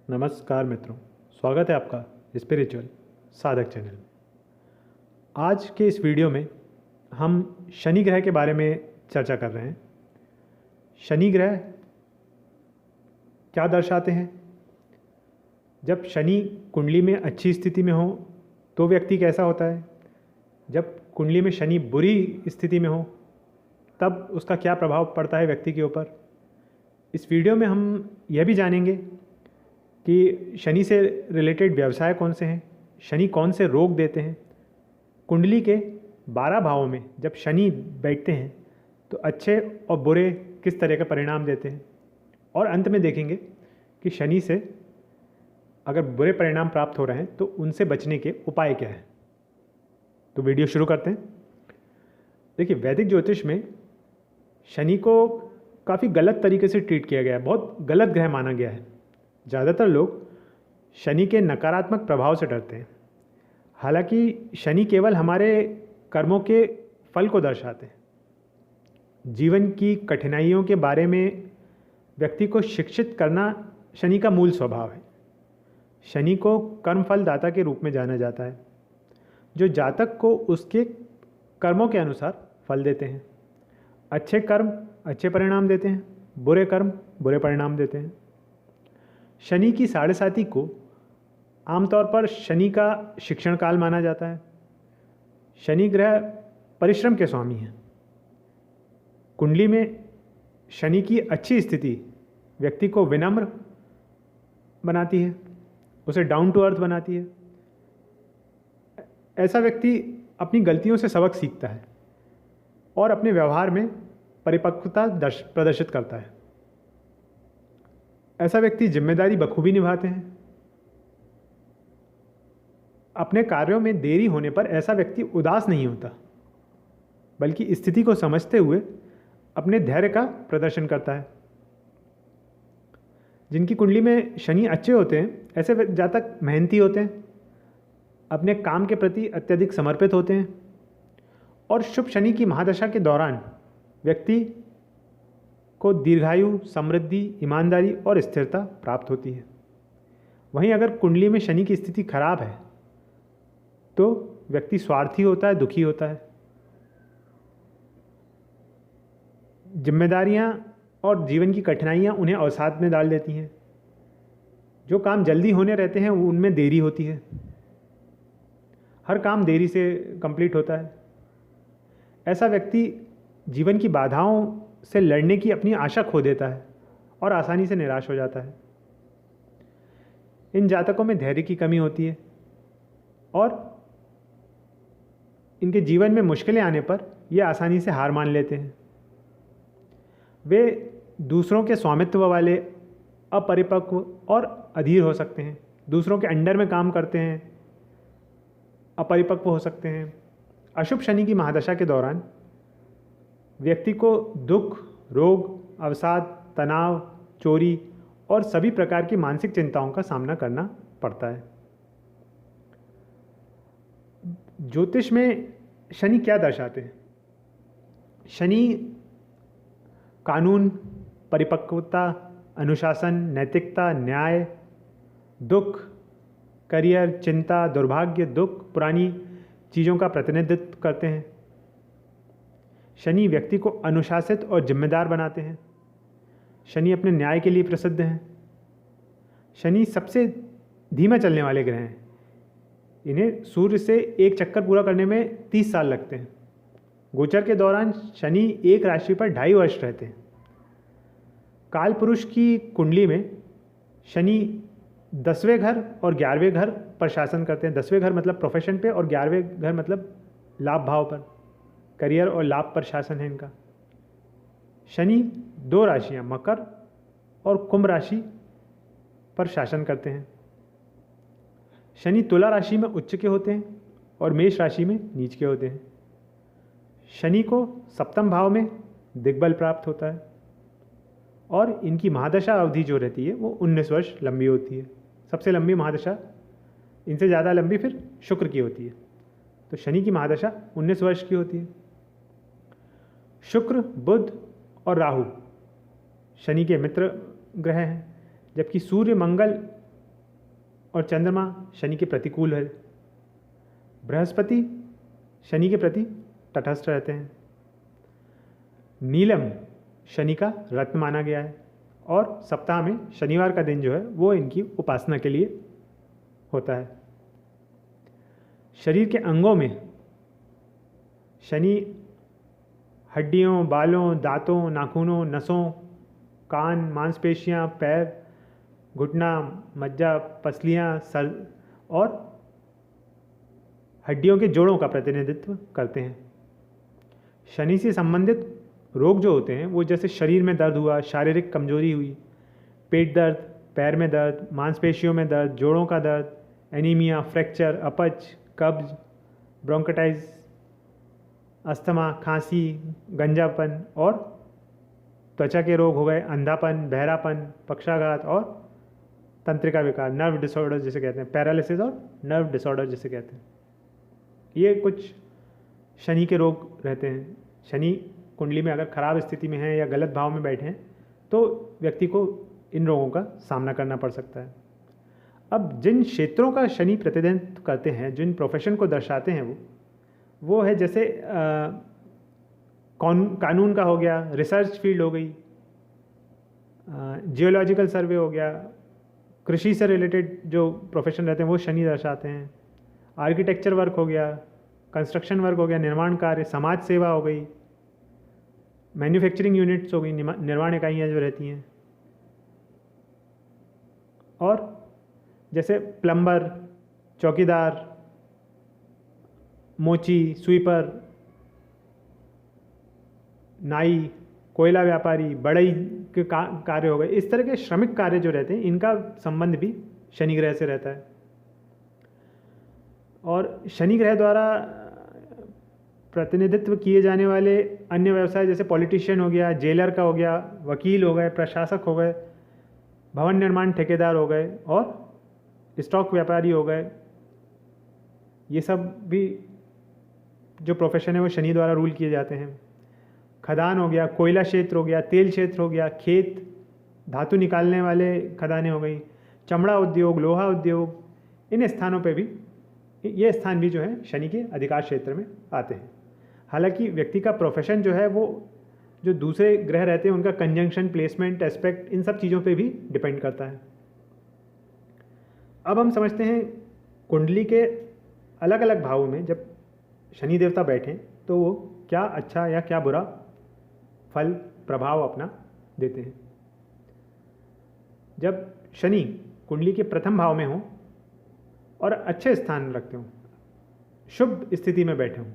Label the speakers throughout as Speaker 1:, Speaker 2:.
Speaker 1: नमस्कार मित्रों, स्वागत है आपका स्पिरिचुअल साधक चैनल में। आज के इस वीडियो में हम शनि ग्रह के बारे में चर्चा कर रहे हैं। शनि ग्रह क्या दर्शाते हैं? जब शनि कुंडली में अच्छी स्थिति में हो तो व्यक्ति कैसा होता है? जब कुंडली में शनि बुरी स्थिति में हो तब उसका क्या प्रभाव पड़ता है व्यक्ति के ऊपर? इस वीडियो में हम यह भी जानेंगे कि शनि से रिलेटेड व्यवसाय कौन से हैं, शनि कौन से रोग देते हैं, कुंडली के 12 भावों में जब शनि बैठते हैं तो अच्छे और बुरे किस तरह के परिणाम देते हैं, और अंत में देखेंगे कि शनि से अगर बुरे परिणाम प्राप्त हो रहे हैं तो उनसे बचने के उपाय क्या हैं। तो वीडियो शुरू करते हैं। देखिए, वैदिक ज्योतिष में शनि को काफ़ी गलत तरीके से ट्रीट किया गया है, बहुत गलत ग्रह माना गया है। ज़्यादातर लोग शनि के नकारात्मक प्रभाव से डरते हैं। हालांकि शनि केवल हमारे कर्मों के फल को दर्शाते हैं। जीवन की कठिनाइयों के बारे में व्यक्ति को शिक्षित करना शनि का मूल स्वभाव है। शनि को कर्मफल दाता के रूप में जाना जाता है, जो जातक को उसके कर्मों के अनुसार फल देते हैं। अच्छे कर्म अच्छे परिणाम देते हैं, बुरे कर्म बुरे परिणाम देते हैं। शनि की 7.5 को आमतौर पर शनि का शिक्षण काल माना जाता है। शनि ग्रह परिश्रम के स्वामी हैं। कुंडली में शनि की अच्छी स्थिति व्यक्ति को विनम्र बनाती है, उसे डाउन टू अर्थ बनाती है। ऐसा व्यक्ति अपनी गलतियों से सबक सीखता है और अपने व्यवहार में परिपक्वता प्रदर्शित करता है। ऐसा व्यक्ति जिम्मेदारी बखूबी निभाते हैं। अपने कार्यों में देरी होने पर ऐसा व्यक्ति उदास नहीं होता, बल्कि स्थिति को समझते हुए अपने धैर्य का प्रदर्शन करता है। जिनकी कुंडली में शनि अच्छे होते हैं, ऐसे जातक मेहनती होते हैं, अपने काम के प्रति अत्यधिक समर्पित होते हैं, और शुभ शनि की महादशा के दौरान व्यक्ति को दीर्घायु, समृद्धि, ईमानदारी और स्थिरता प्राप्त होती है। वहीं अगर कुंडली में शनि की स्थिति खराब है तो व्यक्ति स्वार्थी होता है, दुखी होता है। जिम्मेदारियां और जीवन की कठिनाइयां उन्हें अवसाद में डाल देती हैं। जो काम जल्दी होने रहते हैं उनमें देरी होती है। हर काम देरी से कंप्लीट होता है। ऐसा व्यक्ति जीवन की बाधाओं से लड़ने की अपनी आशा खो देता है और आसानी से निराश हो जाता है। इन जातकों में धैर्य की कमी होती है और इनके जीवन में मुश्किलें आने पर ये आसानी से हार मान लेते हैं। वे दूसरों के स्वामित्व वाले, अपरिपक्व और अधीर हो सकते हैं। दूसरों के अंडर में काम करते हैं, अपरिपक्व हो सकते हैं। अशुभ शनि की महादशा के दौरान व्यक्ति को दुख, रोग, अवसाद, तनाव, चोरी और सभी प्रकार की मानसिक चिंताओं का सामना करना पड़ता है। ज्योतिष में शनि क्या दर्शाते हैं? शनि कानून, परिपक्वता, अनुशासन, नैतिकता, न्याय, दुख, करियर, चिंता, दुर्भाग्य, दुख, पुरानी चीज़ों का प्रतिनिधित्व करते हैं। शनि व्यक्ति को अनुशासित और जिम्मेदार बनाते हैं। शनि अपने न्याय के लिए प्रसिद्ध हैं। शनि सबसे धीमा चलने वाले ग्रह हैं। इन्हें सूर्य से एक चक्कर पूरा करने में 30 साल लगते हैं। गोचर के दौरान शनि एक राशि पर 2.5 वर्ष रहते हैं। काल पुरुष की कुंडली में शनि 10वें घर और 11वें घर पर शासन करते हैं। 10वें घर मतलब प्रोफेशन पे और 11वें घर मतलब लाभ भाव पर, करियर और लाभ पर शासन है इनका। शनि 2 राशियां मकर और कुंभ राशि पर शासन करते हैं। शनि तुला राशि में उच्च के होते हैं और मेष राशि में नीच के होते हैं। शनि को सप्तम भाव में दिग्बल प्राप्त होता है और इनकी महादशा अवधि जो रहती है वो 19 वर्ष लंबी होती है। सबसे लंबी महादशा, इनसे ज़्यादा लंबी फिर शुक्र की होती है। तो शनि की महादशा 19 वर्ष की होती है। शुक्र, बुध और राहु शनि के मित्र ग्रह हैं, जबकि सूर्य, मंगल और चंद्रमा शनि के प्रतिकूल है। बृहस्पति शनि के प्रति तटस्थ रहते हैं। नीलम शनि का रत्न माना गया है और सप्ताह में शनिवार का दिन जो है वो इनकी उपासना के लिए होता है। शरीर के अंगों में शनि हड्डियों, बालों, दांतों, नाखूनों, नसों, कान, मांसपेशियां, पैर, घुटना, मज्जा, पसलियां, सर और हड्डियों के जोड़ों का प्रतिनिधित्व करते हैं। शनि से संबंधित रोग जो होते हैं वो जैसे शरीर में दर्द हुआ, शारीरिक कमजोरी हुई, पेट दर्द, पैर में दर्द, मांसपेशियों में दर्द, जोड़ों का दर्द, एनीमिया, फ्रैक्चर, अपच, कब्ज, ब्रोंकाइटिस, अस्थमा, खांसी, गंजापन और त्वचा के रोग हो गए, अंधापन, बहरापन, पक्षाघात और तंत्रिका विकार, नर्व डिसऑर्डर जिसे कहते हैं, पैरालिसिस और नर्व डिसऑर्डर जिसे कहते हैं, ये कुछ शनि के रोग रहते हैं। शनि कुंडली में अगर खराब स्थिति में है या गलत भाव में बैठे हैं तो व्यक्ति को इन रोगों का सामना करना पड़ सकता है। अब जिन क्षेत्रों का शनि प्रतिनिधित्व करते हैं, जिन प्रोफेशन को दर्शाते हैं, वो है जैसे कानून का हो गया, रिसर्च फील्ड हो गई, जियोलॉजिकल सर्वे हो गया, कृषि से रिलेटेड जो प्रोफेशन रहते हैं वो शनि दर्शाते हैं, आर्किटेक्चर वर्क हो गया, कंस्ट्रक्शन वर्क हो गया, निर्माण कार्य, समाज सेवा हो गई, मैन्युफैक्चरिंग यूनिट्स हो गई, निर्माण इकाइयाँ जो रहती हैं, और जैसे प्लम्बर, चौकीदार, मोची, स्वीपर, नाई, कोयला व्यापारी, बढ़ई के कार्य हो गए। इस तरह के श्रमिक कार्य जो रहते हैं इनका संबंध भी शनि ग्रह से रहता है। और शनि ग्रह द्वारा प्रतिनिधित्व किए जाने वाले अन्य व्यवसाय जैसे पॉलिटिशियन हो गया, जेलर का हो गया, वकील हो गए, प्रशासक हो गए, भवन निर्माण ठेकेदार हो गए और स्टॉक व्यापारी हो गए, ये सब भी जो प्रोफेशन है वो शनि द्वारा रूल किए जाते हैं। खदान हो गया, कोयला क्षेत्र हो गया, तेल क्षेत्र हो गया, खेत, धातु निकालने वाले खदानें हो गई, चमड़ा उद्योग, लोहा उद्योग, इन स्थानों पे भी, ये स्थान भी जो है शनि के अधिकार क्षेत्र में आते हैं। हालांकि व्यक्ति का प्रोफेशन जो है वो जो दूसरे ग्रह रहते हैं उनका कंजंक्शन, प्लेसमेंट, एस्पेक्ट, इन सब चीज़ों पे भी डिपेंड करता है। अब हम समझते हैं कुंडली के अलग अलग भावों में जब शनि देवता बैठें तो वो क्या अच्छा या क्या बुरा फल प्रभाव अपना देते हैं। जब शनि कुंडली के प्रथम भाव में हो और अच्छे स्थान रखते हों, शुभ स्थिति में बैठे हों,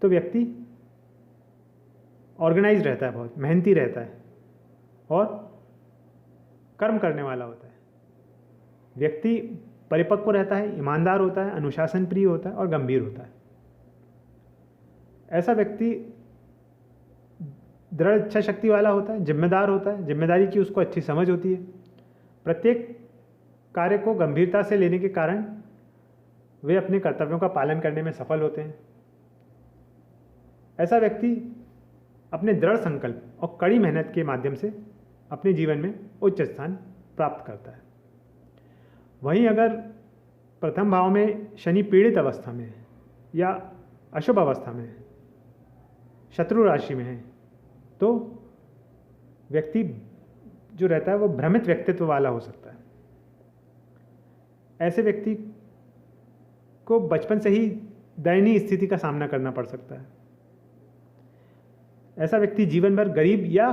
Speaker 1: तो व्यक्ति ऑर्गेनाइज रहता है, बहुत मेहनती रहता है और कर्म करने वाला होता है। व्यक्ति परिपक्व रहता है, ईमानदार होता है, अनुशासन प्रिय होता है और गंभीर होता है। ऐसा व्यक्ति दृढ़ इच्छा शक्ति वाला होता है, जिम्मेदार होता है, जिम्मेदारी की उसको अच्छी समझ होती है। प्रत्येक कार्य को गंभीरता से लेने के कारण वे अपने कर्तव्यों का पालन करने में सफल होते हैं। ऐसा व्यक्ति अपने दृढ़ संकल्प और कड़ी मेहनत के माध्यम से अपने जीवन में उच्च स्थान प्राप्त करता है। वहीं अगर प्रथम भाव में शनि पीड़ित अवस्था में है या अशुभ अवस्था में है, शत्रु राशि में है, तो व्यक्ति जो रहता है वो भ्रमित व्यक्तित्व वाला हो सकता है। ऐसे व्यक्ति को बचपन से ही दयनीय स्थिति का सामना करना पड़ सकता है। ऐसा व्यक्ति जीवन भर गरीब या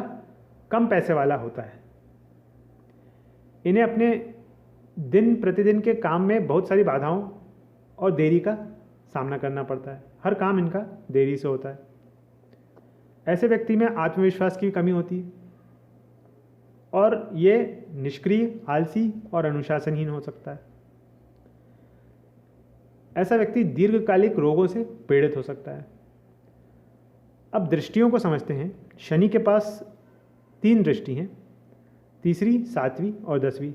Speaker 1: कम पैसे वाला होता है। इन्हें अपने दिन प्रतिदिन के काम में बहुत सारी बाधाओं और देरी का सामना करना पड़ता है। हर काम इनका देरी से होता है। ऐसे व्यक्ति में आत्मविश्वास की कमी होती है और ये निष्क्रिय, आलसी और अनुशासनहीन हो सकता है। ऐसा व्यक्ति दीर्घकालिक रोगों से पीड़ित हो सकता है। अब दृष्टियों को समझते हैं। शनि के पास 3 दृष्टि हैं, तीसरी, 7वीं और 10वीं।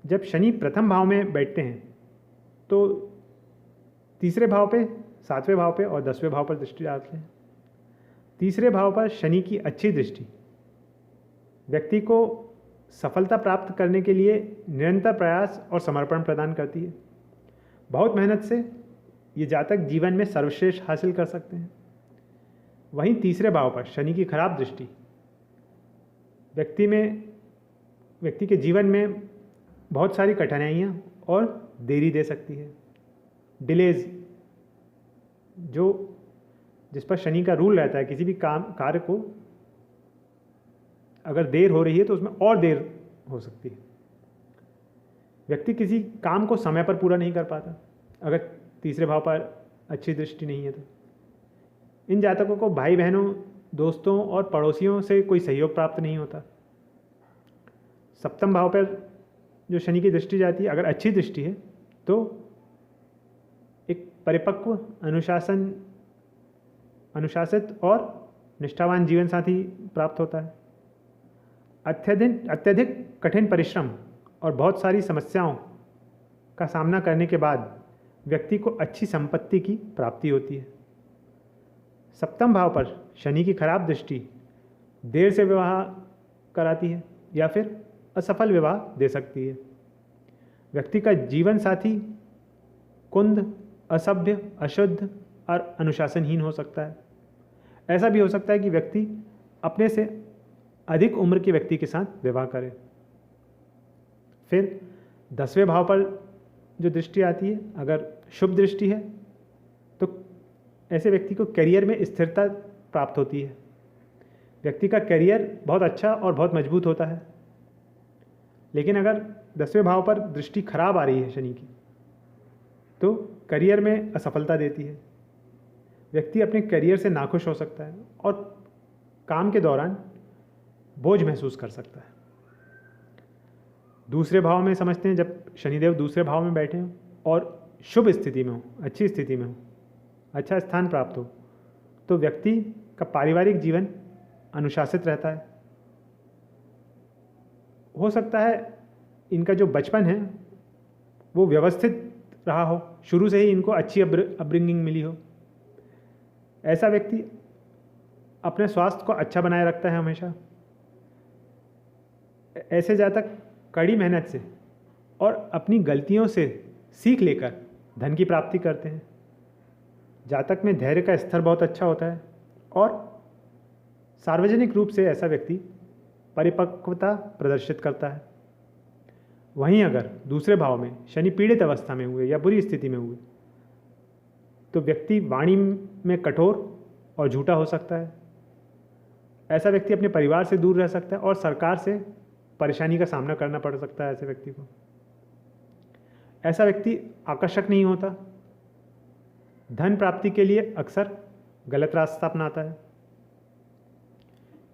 Speaker 1: जब शनि प्रथम भाव में बैठते हैं तो तीसरे भाव पे, 7वें भाव पे और 10वें भाव पर दृष्टि डालते हैं। तीसरे भाव पर शनि की अच्छी दृष्टि व्यक्ति को सफलता प्राप्त करने के लिए निरंतर प्रयास और समर्पण प्रदान करती है। बहुत मेहनत से ये जातक जीवन में सर्वश्रेष्ठ हासिल कर सकते हैं। वहीं तीसरे भाव पर शनि की खराब दृष्टि व्यक्ति के जीवन में बहुत सारी कठिनाइयाँ और देरी दे सकती है। डिलेज, जिस पर शनि का रूल रहता है, किसी भी कार्य को अगर देर हो रही है तो उसमें और देर हो सकती है। व्यक्ति किसी काम को समय पर पूरा नहीं कर पाता अगर तीसरे भाव पर अच्छी दृष्टि नहीं है तो। इन जातकों को भाई बहनों, दोस्तों और पड़ोसियों से कोई सहयोग प्राप्त नहीं होता। सप्तम भाव पर जो शनि की दृष्टि जाती है, अगर अच्छी दृष्टि है तो एक परिपक्व, अनुशासित और निष्ठावान जीवन साथी प्राप्त होता है। अत्यधिक कठिन परिश्रम और बहुत सारी समस्याओं का सामना करने के बाद व्यक्ति को अच्छी संपत्ति की प्राप्ति होती है। सप्तम भाव पर शनि की खराब दृष्टि देर से विवाह कराती है या फिर असफल विवाह दे सकती है। व्यक्ति का जीवन साथी कुंद, असभ्य, अशुद्ध और अनुशासनहीन हो सकता है। ऐसा भी हो सकता है कि व्यक्ति अपने से अधिक उम्र के व्यक्ति के साथ विवाह करे। फिर 10वें भाव पर जो दृष्टि आती है, अगर शुभ दृष्टि है तो ऐसे व्यक्ति को करियर में स्थिरता प्राप्त होती है। व्यक्ति का करियर बहुत अच्छा और बहुत मजबूत होता है। लेकिन अगर 10वें भाव पर दृष्टि खराब आ रही है शनि की तो करियर में असफलता देती है। व्यक्ति अपने करियर से नाखुश हो सकता है और काम के दौरान बोझ महसूस कर सकता है। दूसरे भाव में समझते हैं, जब शनिदेव दूसरे भाव में बैठे हों और शुभ स्थिति में हो, अच्छी स्थिति में हो, अच्छा स्थान प्राप्त हो, तो व्यक्ति का पारिवारिक जीवन अनुशासित रहता है। हो सकता है इनका जो बचपन है वो व्यवस्थित रहा हो, शुरू से ही इनको अच्छी अपब्रिंगिंग मिली हो। ऐसा व्यक्ति अपने स्वास्थ्य को अच्छा बनाए रखता है हमेशा। ऐसे जातक कड़ी मेहनत से और अपनी गलतियों से सीख लेकर धन की प्राप्ति करते हैं। जातक में धैर्य का स्तर बहुत अच्छा होता है और सार्वजनिक रूप से ऐसा व्यक्ति परिपक्वता प्रदर्शित करता है। वहीं अगर दूसरे भाव में शनि पीड़ित अवस्था में हुए या बुरी स्थिति में हुए तो व्यक्ति वाणी में कठोर और झूठा हो सकता है। ऐसा व्यक्ति अपने परिवार से दूर रह सकता है और सरकार से परेशानी का सामना करना पड़ सकता है ऐसे व्यक्ति को। ऐसा व्यक्ति आकर्षक नहीं होता, धन प्राप्ति के लिए अक्सर गलत रास्ता अपनाता है।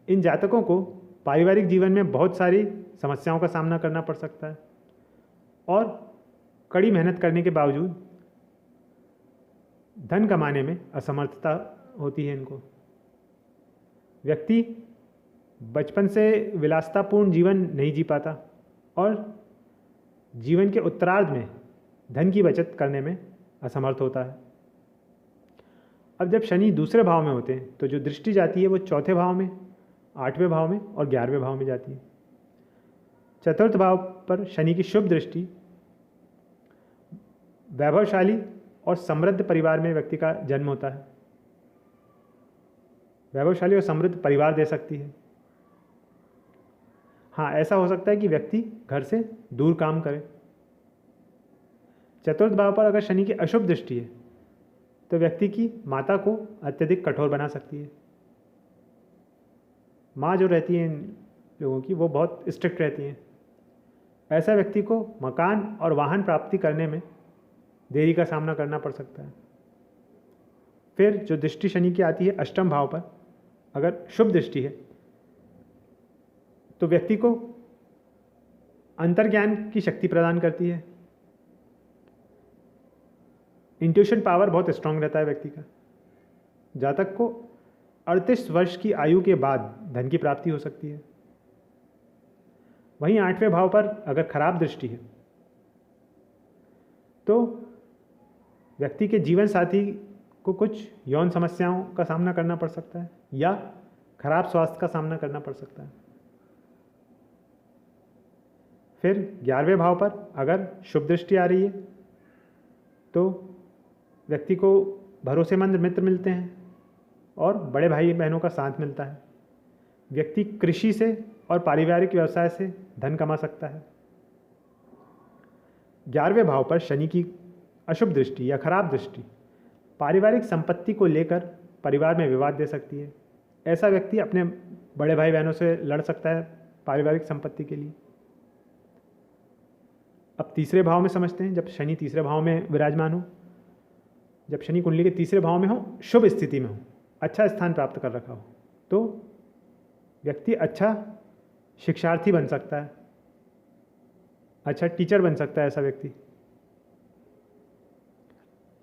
Speaker 1: इन जातकों को पारिवारिक जीवन में बहुत सारी समस्याओं का सामना करना पड़ सकता है और कड़ी मेहनत करने के बावजूद धन कमाने में असमर्थता होती है इनको। व्यक्ति बचपन से विलासितापूर्ण जीवन नहीं जी पाता और जीवन के उत्तरार्ध में धन की बचत करने में असमर्थ होता है। अब जब शनि दूसरे भाव में होते हैं तो जो दृष्टि जाती है वो चौथे भाव में, 8वें भाव में और 11वें भाव में जाती है। चतुर्थ भाव पर शनि की शुभ दृष्टि वैभवशाली और समृद्ध परिवार में व्यक्ति का जन्म होता है। वैभवशाली और समृद्ध परिवार दे सकती है। हाँ, ऐसा हो सकता है कि व्यक्ति घर से दूर काम करे। चतुर्थ भाव पर अगर शनि की अशुभ दृष्टि है तो व्यक्ति की माता को अत्यधिक कठोर बना सकती है। माँ जो रहती है इन लोगों की वो बहुत स्ट्रिक्ट रहती हैं। ऐसा व्यक्ति को मकान और वाहन प्राप्ति करने में देरी का सामना करना पड़ सकता है। फिर जो दृष्टि शनि की आती है अष्टम भाव पर, अगर शुभ दृष्टि है तो व्यक्ति को अंतर्ज्ञान की शक्ति प्रदान करती है। इंट्यूशन पावर बहुत स्ट्रांग रहता है व्यक्ति का। जातक को 38 वर्ष की आयु के बाद धन की प्राप्ति हो सकती है। वहीं 8वें भाव पर अगर खराब दृष्टि है तो व्यक्ति के जीवन साथी को कुछ यौन समस्याओं का सामना करना पड़ सकता है या खराब स्वास्थ्य का सामना करना पड़ सकता है। फिर 11वें भाव पर अगर शुभ दृष्टि आ रही है तो व्यक्ति को भरोसेमंद मित्र मिलते हैं और बड़े भाई बहनों का साथ मिलता है। व्यक्ति कृषि से और पारिवारिक व्यवसाय से धन कमा सकता है। 11वें भाव पर शनि की अशुभ दृष्टि या खराब दृष्टि पारिवारिक संपत्ति को लेकर परिवार में विवाद दे सकती है। ऐसा व्यक्ति अपने बड़े भाई बहनों से लड़ सकता है पारिवारिक संपत्ति के लिए। अब तीसरे भाव में समझते हैं। जब शनि तीसरे भाव में विराजमान हो, जब शनि कुंडली के तीसरे भाव में हो, शुभ स्थिति में हो, अच्छा स्थान प्राप्त कर रखा हो, तो व्यक्ति अच्छा शिक्षार्थी बन सकता है, अच्छा टीचर बन सकता है। ऐसा व्यक्ति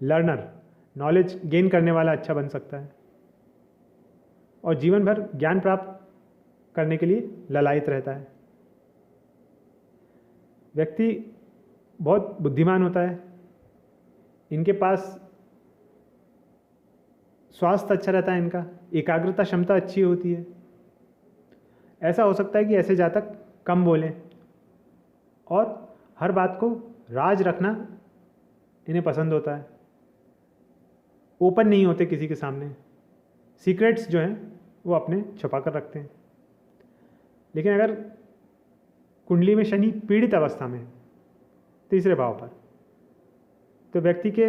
Speaker 1: लर्नर, नॉलेज गेन करने वाला अच्छा बन सकता है और जीवन भर ज्ञान प्राप्त करने के लिए ललायित रहता है। व्यक्ति बहुत बुद्धिमान होता है, इनके पास स्वास्थ्य अच्छा रहता है, इनका एकाग्रता क्षमता अच्छी होती है। ऐसा हो सकता है कि ऐसे जातक कम बोलें और हर बात को राज रखना इन्हें पसंद होता है, ओपन नहीं होते किसी के सामने, सीक्रेट्स जो हैं वो अपने छुपा कर रखते हैं। लेकिन अगर कुंडली में शनि पीड़ित अवस्था में तीसरे भाव पर, तो व्यक्ति के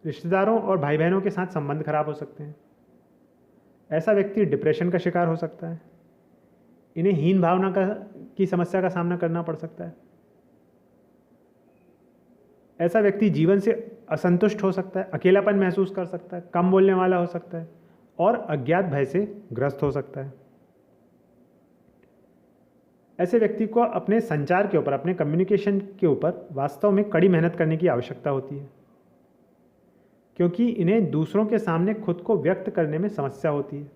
Speaker 1: रिश्तेदारों और भाई बहनों के साथ संबंध खराब हो सकते हैं। ऐसा व्यक्ति डिप्रेशन का शिकार हो सकता है, इन्हें हीन भावना की समस्या का सामना करना पड़ सकता है। ऐसा व्यक्ति जीवन से असंतुष्ट हो सकता है, अकेलापन महसूस कर सकता है, कम बोलने वाला हो सकता है और अज्ञात भय से ग्रस्त हो सकता है। ऐसे व्यक्ति को अपने संचार के ऊपर, अपने कम्युनिकेशन के ऊपर वास्तव में कड़ी मेहनत करने की आवश्यकता होती है, क्योंकि इन्हें दूसरों के सामने खुद को व्यक्त करने में समस्या होती है।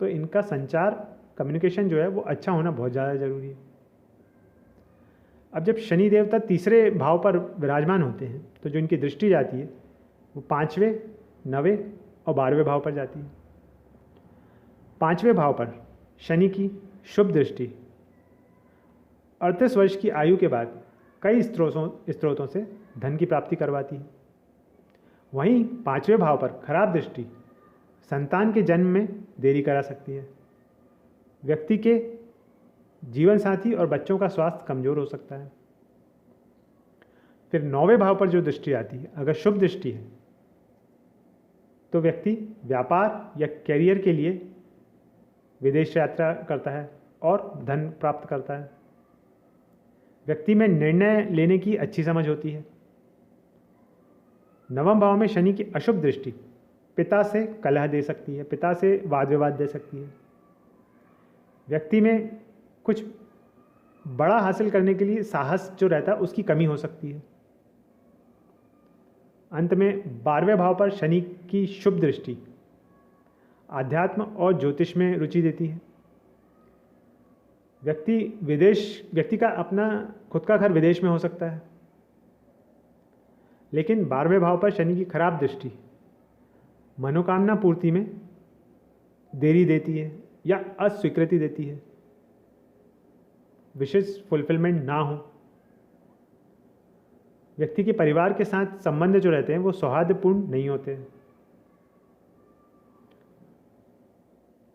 Speaker 1: तो इनका संचार, कम्युनिकेशन जो है वो अच्छा होना बहुत ज़्यादा ज़रूरी है। अब जब शनि देवता तीसरे भाव पर विराजमान होते हैं तो जो इनकी दृष्टि जाती है वो 5वें, 9वें और 12वें भाव पर जाती है। 5वें भाव पर शनि की शुभ दृष्टि 38 वर्ष की आयु के बाद कई स्रोतों से धन की प्राप्ति करवाती है। वहीं 5वें भाव पर खराब दृष्टि संतान के जन्म में देरी करा सकती है। व्यक्ति के जीवन साथी और बच्चों का स्वास्थ्य कमजोर हो सकता है। फिर 9वें भाव पर जो दृष्टि आती है, अगर शुभ दृष्टि है तो व्यक्ति व्यापार या कैरियर के लिए विदेश यात्रा करता है और धन प्राप्त करता है। व्यक्ति में निर्णय लेने की अच्छी समझ होती है। 9वें भाव में शनि की अशुभ दृष्टि पिता से कलह दे सकती है, पिता से वाद विवाद दे सकती है। व्यक्ति में कुछ बड़ा हासिल करने के लिए साहस जो रहता है उसकी कमी हो सकती है। अंत में 12वें भाव पर शनि की शुभ दृष्टि आध्यात्म और ज्योतिष में रुचि देती है। व्यक्ति का अपना खुद का घर विदेश में हो सकता है, लेकिन 12वें भाव पर शनि की खराब दृष्टि मनोकामना पूर्ति में देरी देती है या अस्वीकृति देती है, विशेष फुलफिलमेंट ना हो। व्यक्ति के परिवार के साथ संबंध जो रहते हैं वो सौहार्दपूर्ण नहीं होते।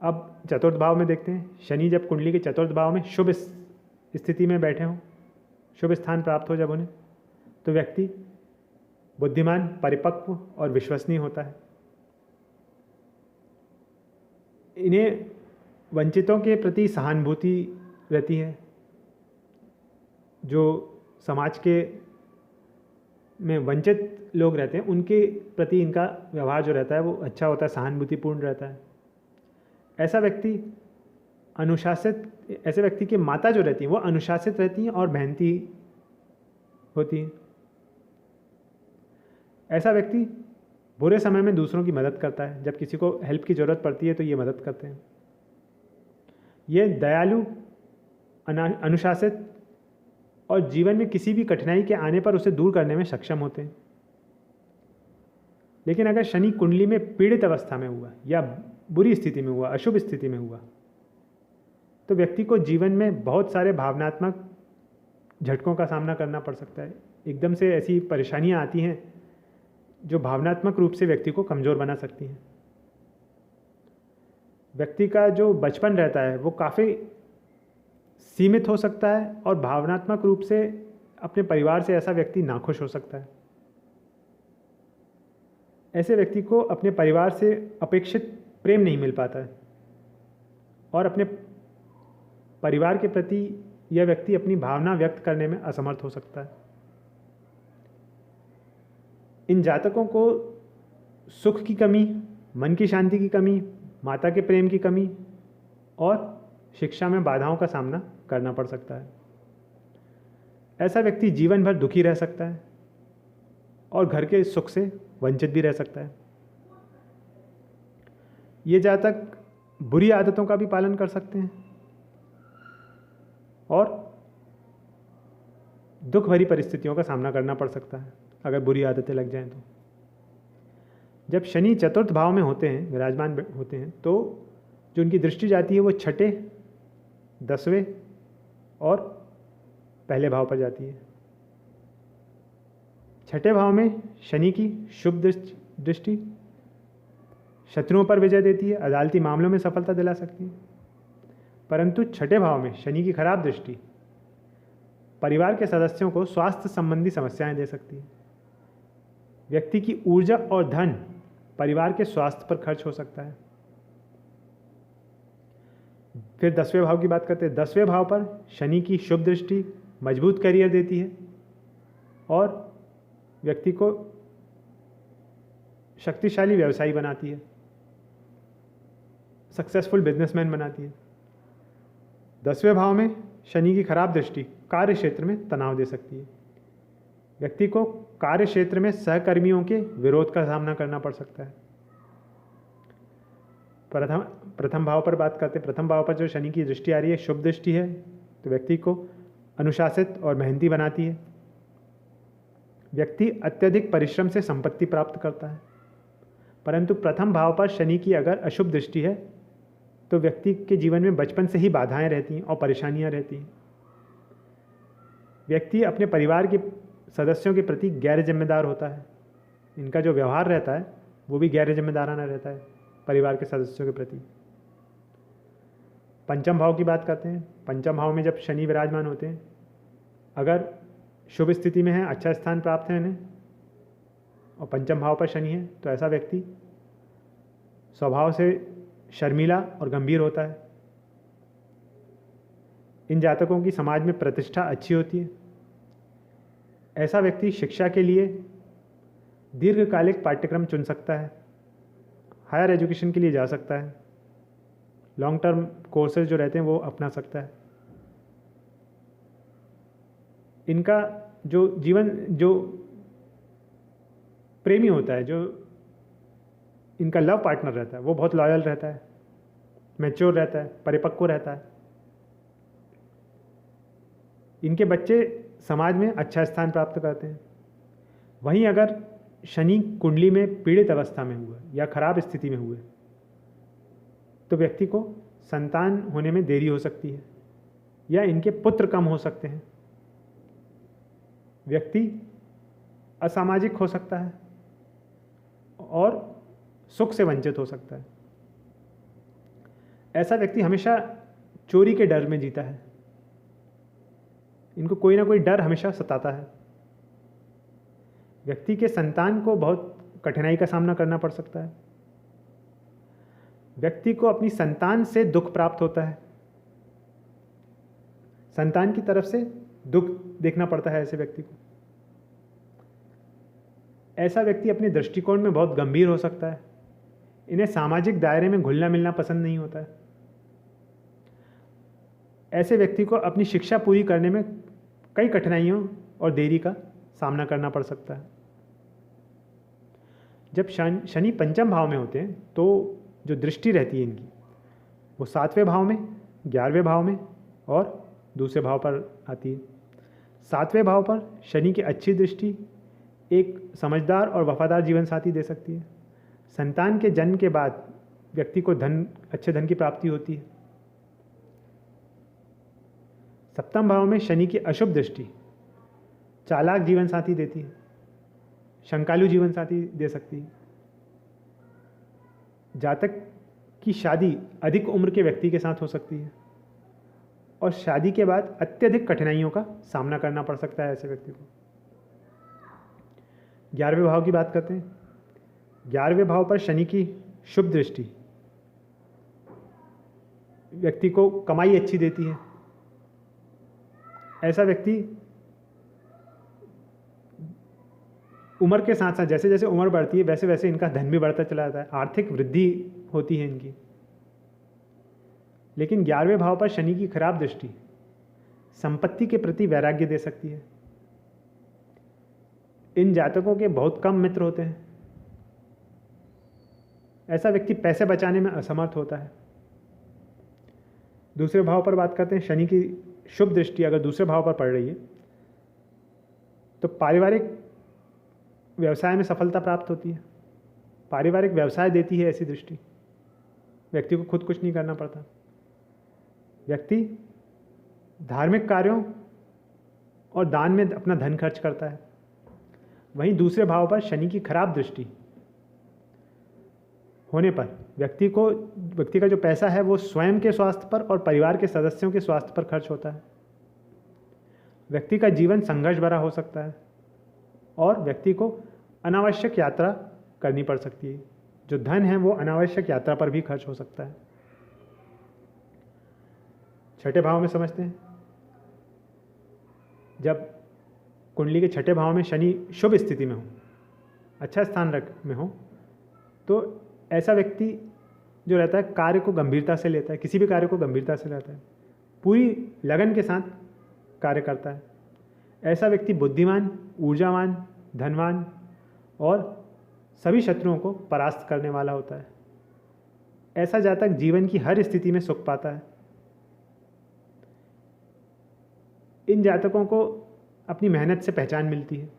Speaker 1: अब चतुर्थ भाव में देखते हैं। शनि जब कुंडली के चतुर्थ भाव में शुभ स्थिति में बैठे हों, शुभ स्थान प्राप्त हो जब उन्हें, तो व्यक्ति बुद्धिमान, परिपक्व और विश्वसनीय होता है। इन्हें वंचितों के प्रति सहानुभूति रहती है। जो समाज के में वंचित लोग रहते हैं उनके प्रति इनका व्यवहार जो रहता है वो अच्छा होता है, सहानुभूतिपूर्ण रहता है। ऐसा व्यक्ति की माता जो रहती हैं वो अनुशासित रहती हैं और मेहनती होती हैं। ऐसा व्यक्ति बुरे समय में दूसरों की मदद करता है, जब किसी को हेल्प की ज़रूरत पड़ती है तो ये मदद करते हैं। ये दयालु, अनुशासित और जीवन में किसी भी कठिनाई के आने पर उसे दूर करने में सक्षम होते हैं। लेकिन अगर शनि कुंडली में पीड़ित अवस्था में हुआ या बुरी स्थिति में हुआ, अशुभ स्थिति में हुआ, तो व्यक्ति को जीवन में बहुत सारे भावनात्मक झटकों का सामना करना पड़ सकता है। एकदम से ऐसी परेशानियां आती हैं जो भावनात्मक रूप से व्यक्ति को कमज़ोर बना सकती हैं। व्यक्ति का जो बचपन रहता है वो काफ़ी सीमित हो सकता है और भावनात्मक रूप से अपने परिवार से ऐसा व्यक्ति नाखुश हो सकता है। ऐसे व्यक्ति को अपने परिवार से अपेक्षित प्रेम नहीं मिल पाता है और अपने परिवार के प्रति यह व्यक्ति अपनी भावना व्यक्त करने में असमर्थ हो सकता है। इन जातकों को सुख की कमी, मन की शांति की कमी, माता के प्रेम की कमी और शिक्षा में बाधाओं का सामना करना पड़ सकता है। ऐसा व्यक्ति जीवन भर दुखी रह सकता है और घर के सुख से वंचित भी रह सकता है। ये जातक बुरी आदतों का भी पालन कर सकते हैं और दुख भरी परिस्थितियों का सामना करना पड़ सकता है अगर बुरी आदतें लग जाएं तो। जब शनि चतुर्थ भाव में होते हैं, विराजमान होते हैं, तो जो उनकी दृष्टि जाती है वो छठे, 10वें और पहले भाव पर जाती है। छठे भाव में शनि की शुभ दृष्टि शत्रुओं पर विजय देती है, अदालती मामलों में सफलता दिला सकती है। परंतु छठे भाव में शनि की खराब दृष्टि परिवार के सदस्यों को स्वास्थ्य संबंधी समस्याएं दे सकती है। व्यक्ति की ऊर्जा और धन परिवार के स्वास्थ्य पर खर्च हो सकता है। फिर 10वें भाव की बात करते हैं। 10वें भाव पर शनि की शुभ दृष्टि मजबूत करियर देती है और व्यक्ति को शक्तिशाली व्यवसायी बनाती है, सक्सेसफुल बिजनेसमैन बनाती है। 10वें भाव में शनि की खराब दृष्टि कार्य क्षेत्र में तनाव दे सकती है। व्यक्ति को कार्य क्षेत्र में सहकर्मियों के विरोध का सामना करना पड़ सकता है। प्रथम भाव पर बात करते हैं। प्रथम भाव पर जो शनि की दृष्टि आ रही है, शुभ दृष्टि है, तो व्यक्ति को अनुशासित और मेहनती बनाती है। व्यक्ति अत्यधिक परिश्रम से संपत्ति प्राप्त करता है। परंतु प्रथम भाव पर शनि की अगर अशुभ दृष्टि है तो व्यक्ति के जीवन में बचपन से ही बाधाएं रहती हैं और परेशानियां रहती हैं। व्यक्ति अपने परिवार के सदस्यों के प्रति गैर जिम्मेदार होता है। इनका जो व्यवहार रहता है वो भी गैर जिम्मेदाराना रहता है परिवार के सदस्यों के प्रति। पंचम भाव की बात करते हैं। पंचम भाव में जब शनि विराजमान होते हैं, अगर शुभ स्थिति में है, अच्छा स्थान प्राप्त है इन्हें, और पंचम भाव पर शनि है, तो ऐसा व्यक्ति स्वभाव से शर्मीला और गंभीर होता है। इन जातकों की समाज में प्रतिष्ठा अच्छी होती है। ऐसा व्यक्ति शिक्षा के लिए दीर्घकालिक पाठ्यक्रम चुन सकता है, हायर एजुकेशन के लिए जा सकता है, लॉन्ग टर्म कोर्सेज जो रहते हैं वो अपना सकता है। इनका जो जीवन, जो प्रेमी होता है, जो इनका लव पार्टनर रहता है, वो बहुत लॉयल रहता है, मैच्योर रहता है, परिपक्व रहता है। इनके बच्चे समाज में अच्छा स्थान प्राप्त करते हैं। वहीं अगर शनि कुंडली में पीड़ित अवस्था में हुआ या खराब स्थिति में हुए तो व्यक्ति को संतान होने में देरी हो सकती है या इनके पुत्र कम हो सकते हैं। व्यक्ति असामाजिक हो सकता है और सुख से वंचित हो सकता है। ऐसा व्यक्ति हमेशा चोरी के डर में जीता है। इनको कोई ना कोई डर हमेशा सताता है। व्यक्ति के संतान को बहुत कठिनाई का सामना करना पड़ सकता है। व्यक्ति को अपनी संतान से दुख प्राप्त होता है। संतान की तरफ से दुख देखना पड़ता है ऐसे व्यक्ति को। ऐसा व्यक्ति अपने दृष्टिकोण में बहुत गंभीर हो सकता है। इन्हें सामाजिक दायरे में घुलना मिलना पसंद नहीं होता है। ऐसे व्यक्ति को अपनी शिक्षा पूरी करने में कई कठिनाइयों और देरी का सामना करना पड़ सकता है। जब शनि पंचम भाव में होते हैं तो जो दृष्टि रहती है इनकी वो 7वें भाव में, 11वें भाव में और दूसरे भाव पर आती है। 7वें भाव पर शनि की अच्छी दृष्टि एक समझदार और वफादार जीवन साथी दे सकती है। संतान के जन्म के बाद व्यक्ति को अच्छे धन की प्राप्ति होती है। सप्तम भाव में शनि की अशुभ दृष्टि चालाक जीवन साथी देती है, शंकालु जीवन साथी दे सकती है। जातक की शादी अधिक उम्र के व्यक्ति के साथ हो सकती है और शादी के बाद अत्यधिक कठिनाइयों का सामना करना पड़ सकता है ऐसे व्यक्ति को। 11वें भाव की बात करते हैं। 11वें भाव पर शनि की शुभ दृष्टि व्यक्ति को कमाई अच्छी देती है। ऐसा व्यक्ति उम्र के साथ साथ जैसे जैसे उम्र बढ़ती है वैसे वैसे इनका धन भी बढ़ता चला जाता है, आर्थिक वृद्धि होती है इनकी। लेकिन 11वें भाव पर शनि की खराब दृष्टि संपत्ति के प्रति वैराग्य दे सकती है। इन जातकों के बहुत कम मित्र होते हैं। ऐसा व्यक्ति पैसे बचाने में असमर्थ होता है। दूसरे भाव पर बात करते हैं। शनि की शुभ दृष्टि अगर दूसरे भाव पर पड़ रही है तो पारिवारिक व्यवसाय में सफलता प्राप्त होती है। पारिवारिक व्यवसाय देती है ऐसी दृष्टि। व्यक्ति को खुद कुछ नहीं करना पड़ता। व्यक्ति धार्मिक कार्यों और दान में अपना धन खर्च करता है। वहीं दूसरे भाव पर शनि की खराब दृष्टि होने पर व्यक्ति का जो पैसा है वो स्वयं के स्वास्थ्य पर और परिवार के सदस्यों के स्वास्थ्य पर खर्च होता है। व्यक्ति का जीवन संघर्ष भरा हो सकता है और व्यक्ति को अनावश्यक यात्रा करनी पड़ सकती है। जो धन है वो अनावश्यक यात्रा पर भी खर्च हो सकता है। छठे भाव में समझते हैं। जब कुंडली के छठे भाव में शनि शुभ स्थिति में हो, अच्छा स्थान में हो, तो ऐसा व्यक्ति जो रहता है कार्य को गंभीरता से लेता है, किसी भी कार्य को गंभीरता से लेता है, पूरी लगन के साथ कार्य करता है। ऐसा व्यक्ति बुद्धिमान, ऊर्जावान, धनवान और सभी शत्रुओं को परास्त करने वाला होता है। ऐसा जातक जीवन की हर स्थिति में सुख पाता है। इन जातकों को अपनी मेहनत से पहचान मिलती है।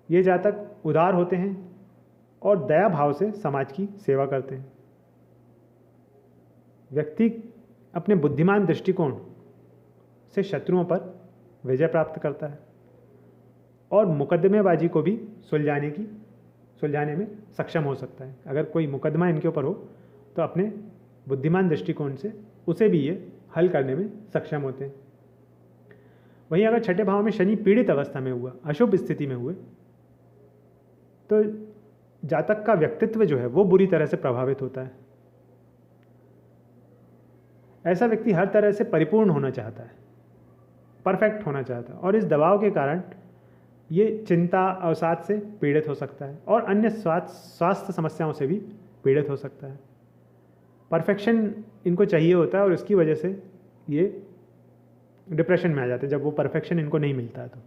Speaker 1: ये जातक उदार होते हैं और दया भाव से समाज की सेवा करते हैं। व्यक्ति अपने बुद्धिमान दृष्टिकोण से शत्रुओं पर विजय प्राप्त करता है और मुकदमेबाजी को भी सुलझाने में सक्षम हो सकता है। अगर कोई मुकदमा इनके ऊपर हो तो अपने बुद्धिमान दृष्टिकोण से उसे भी ये हल करने में सक्षम होते हैं। वहीं अगर छठे भाव में शनि पीड़ित अवस्था में हुआ, अशुभ स्थिति में हुए, तो जातक का व्यक्तित्व जो है वो बुरी तरह से प्रभावित होता है। ऐसा व्यक्ति हर तरह से परिपूर्ण होना चाहता है, परफेक्ट होना चाहता है और इस दबाव के कारण ये चिंता, अवसाद से पीड़ित हो सकता है और अन्य स्वास्थ्य समस्याओं से भी पीड़ित हो सकता है। परफेक्शन इनको चाहिए होता है और इसकी वजह से ये डिप्रेशन में आ जाते हैं जब वो परफेक्शन इनको नहीं मिलता है। तो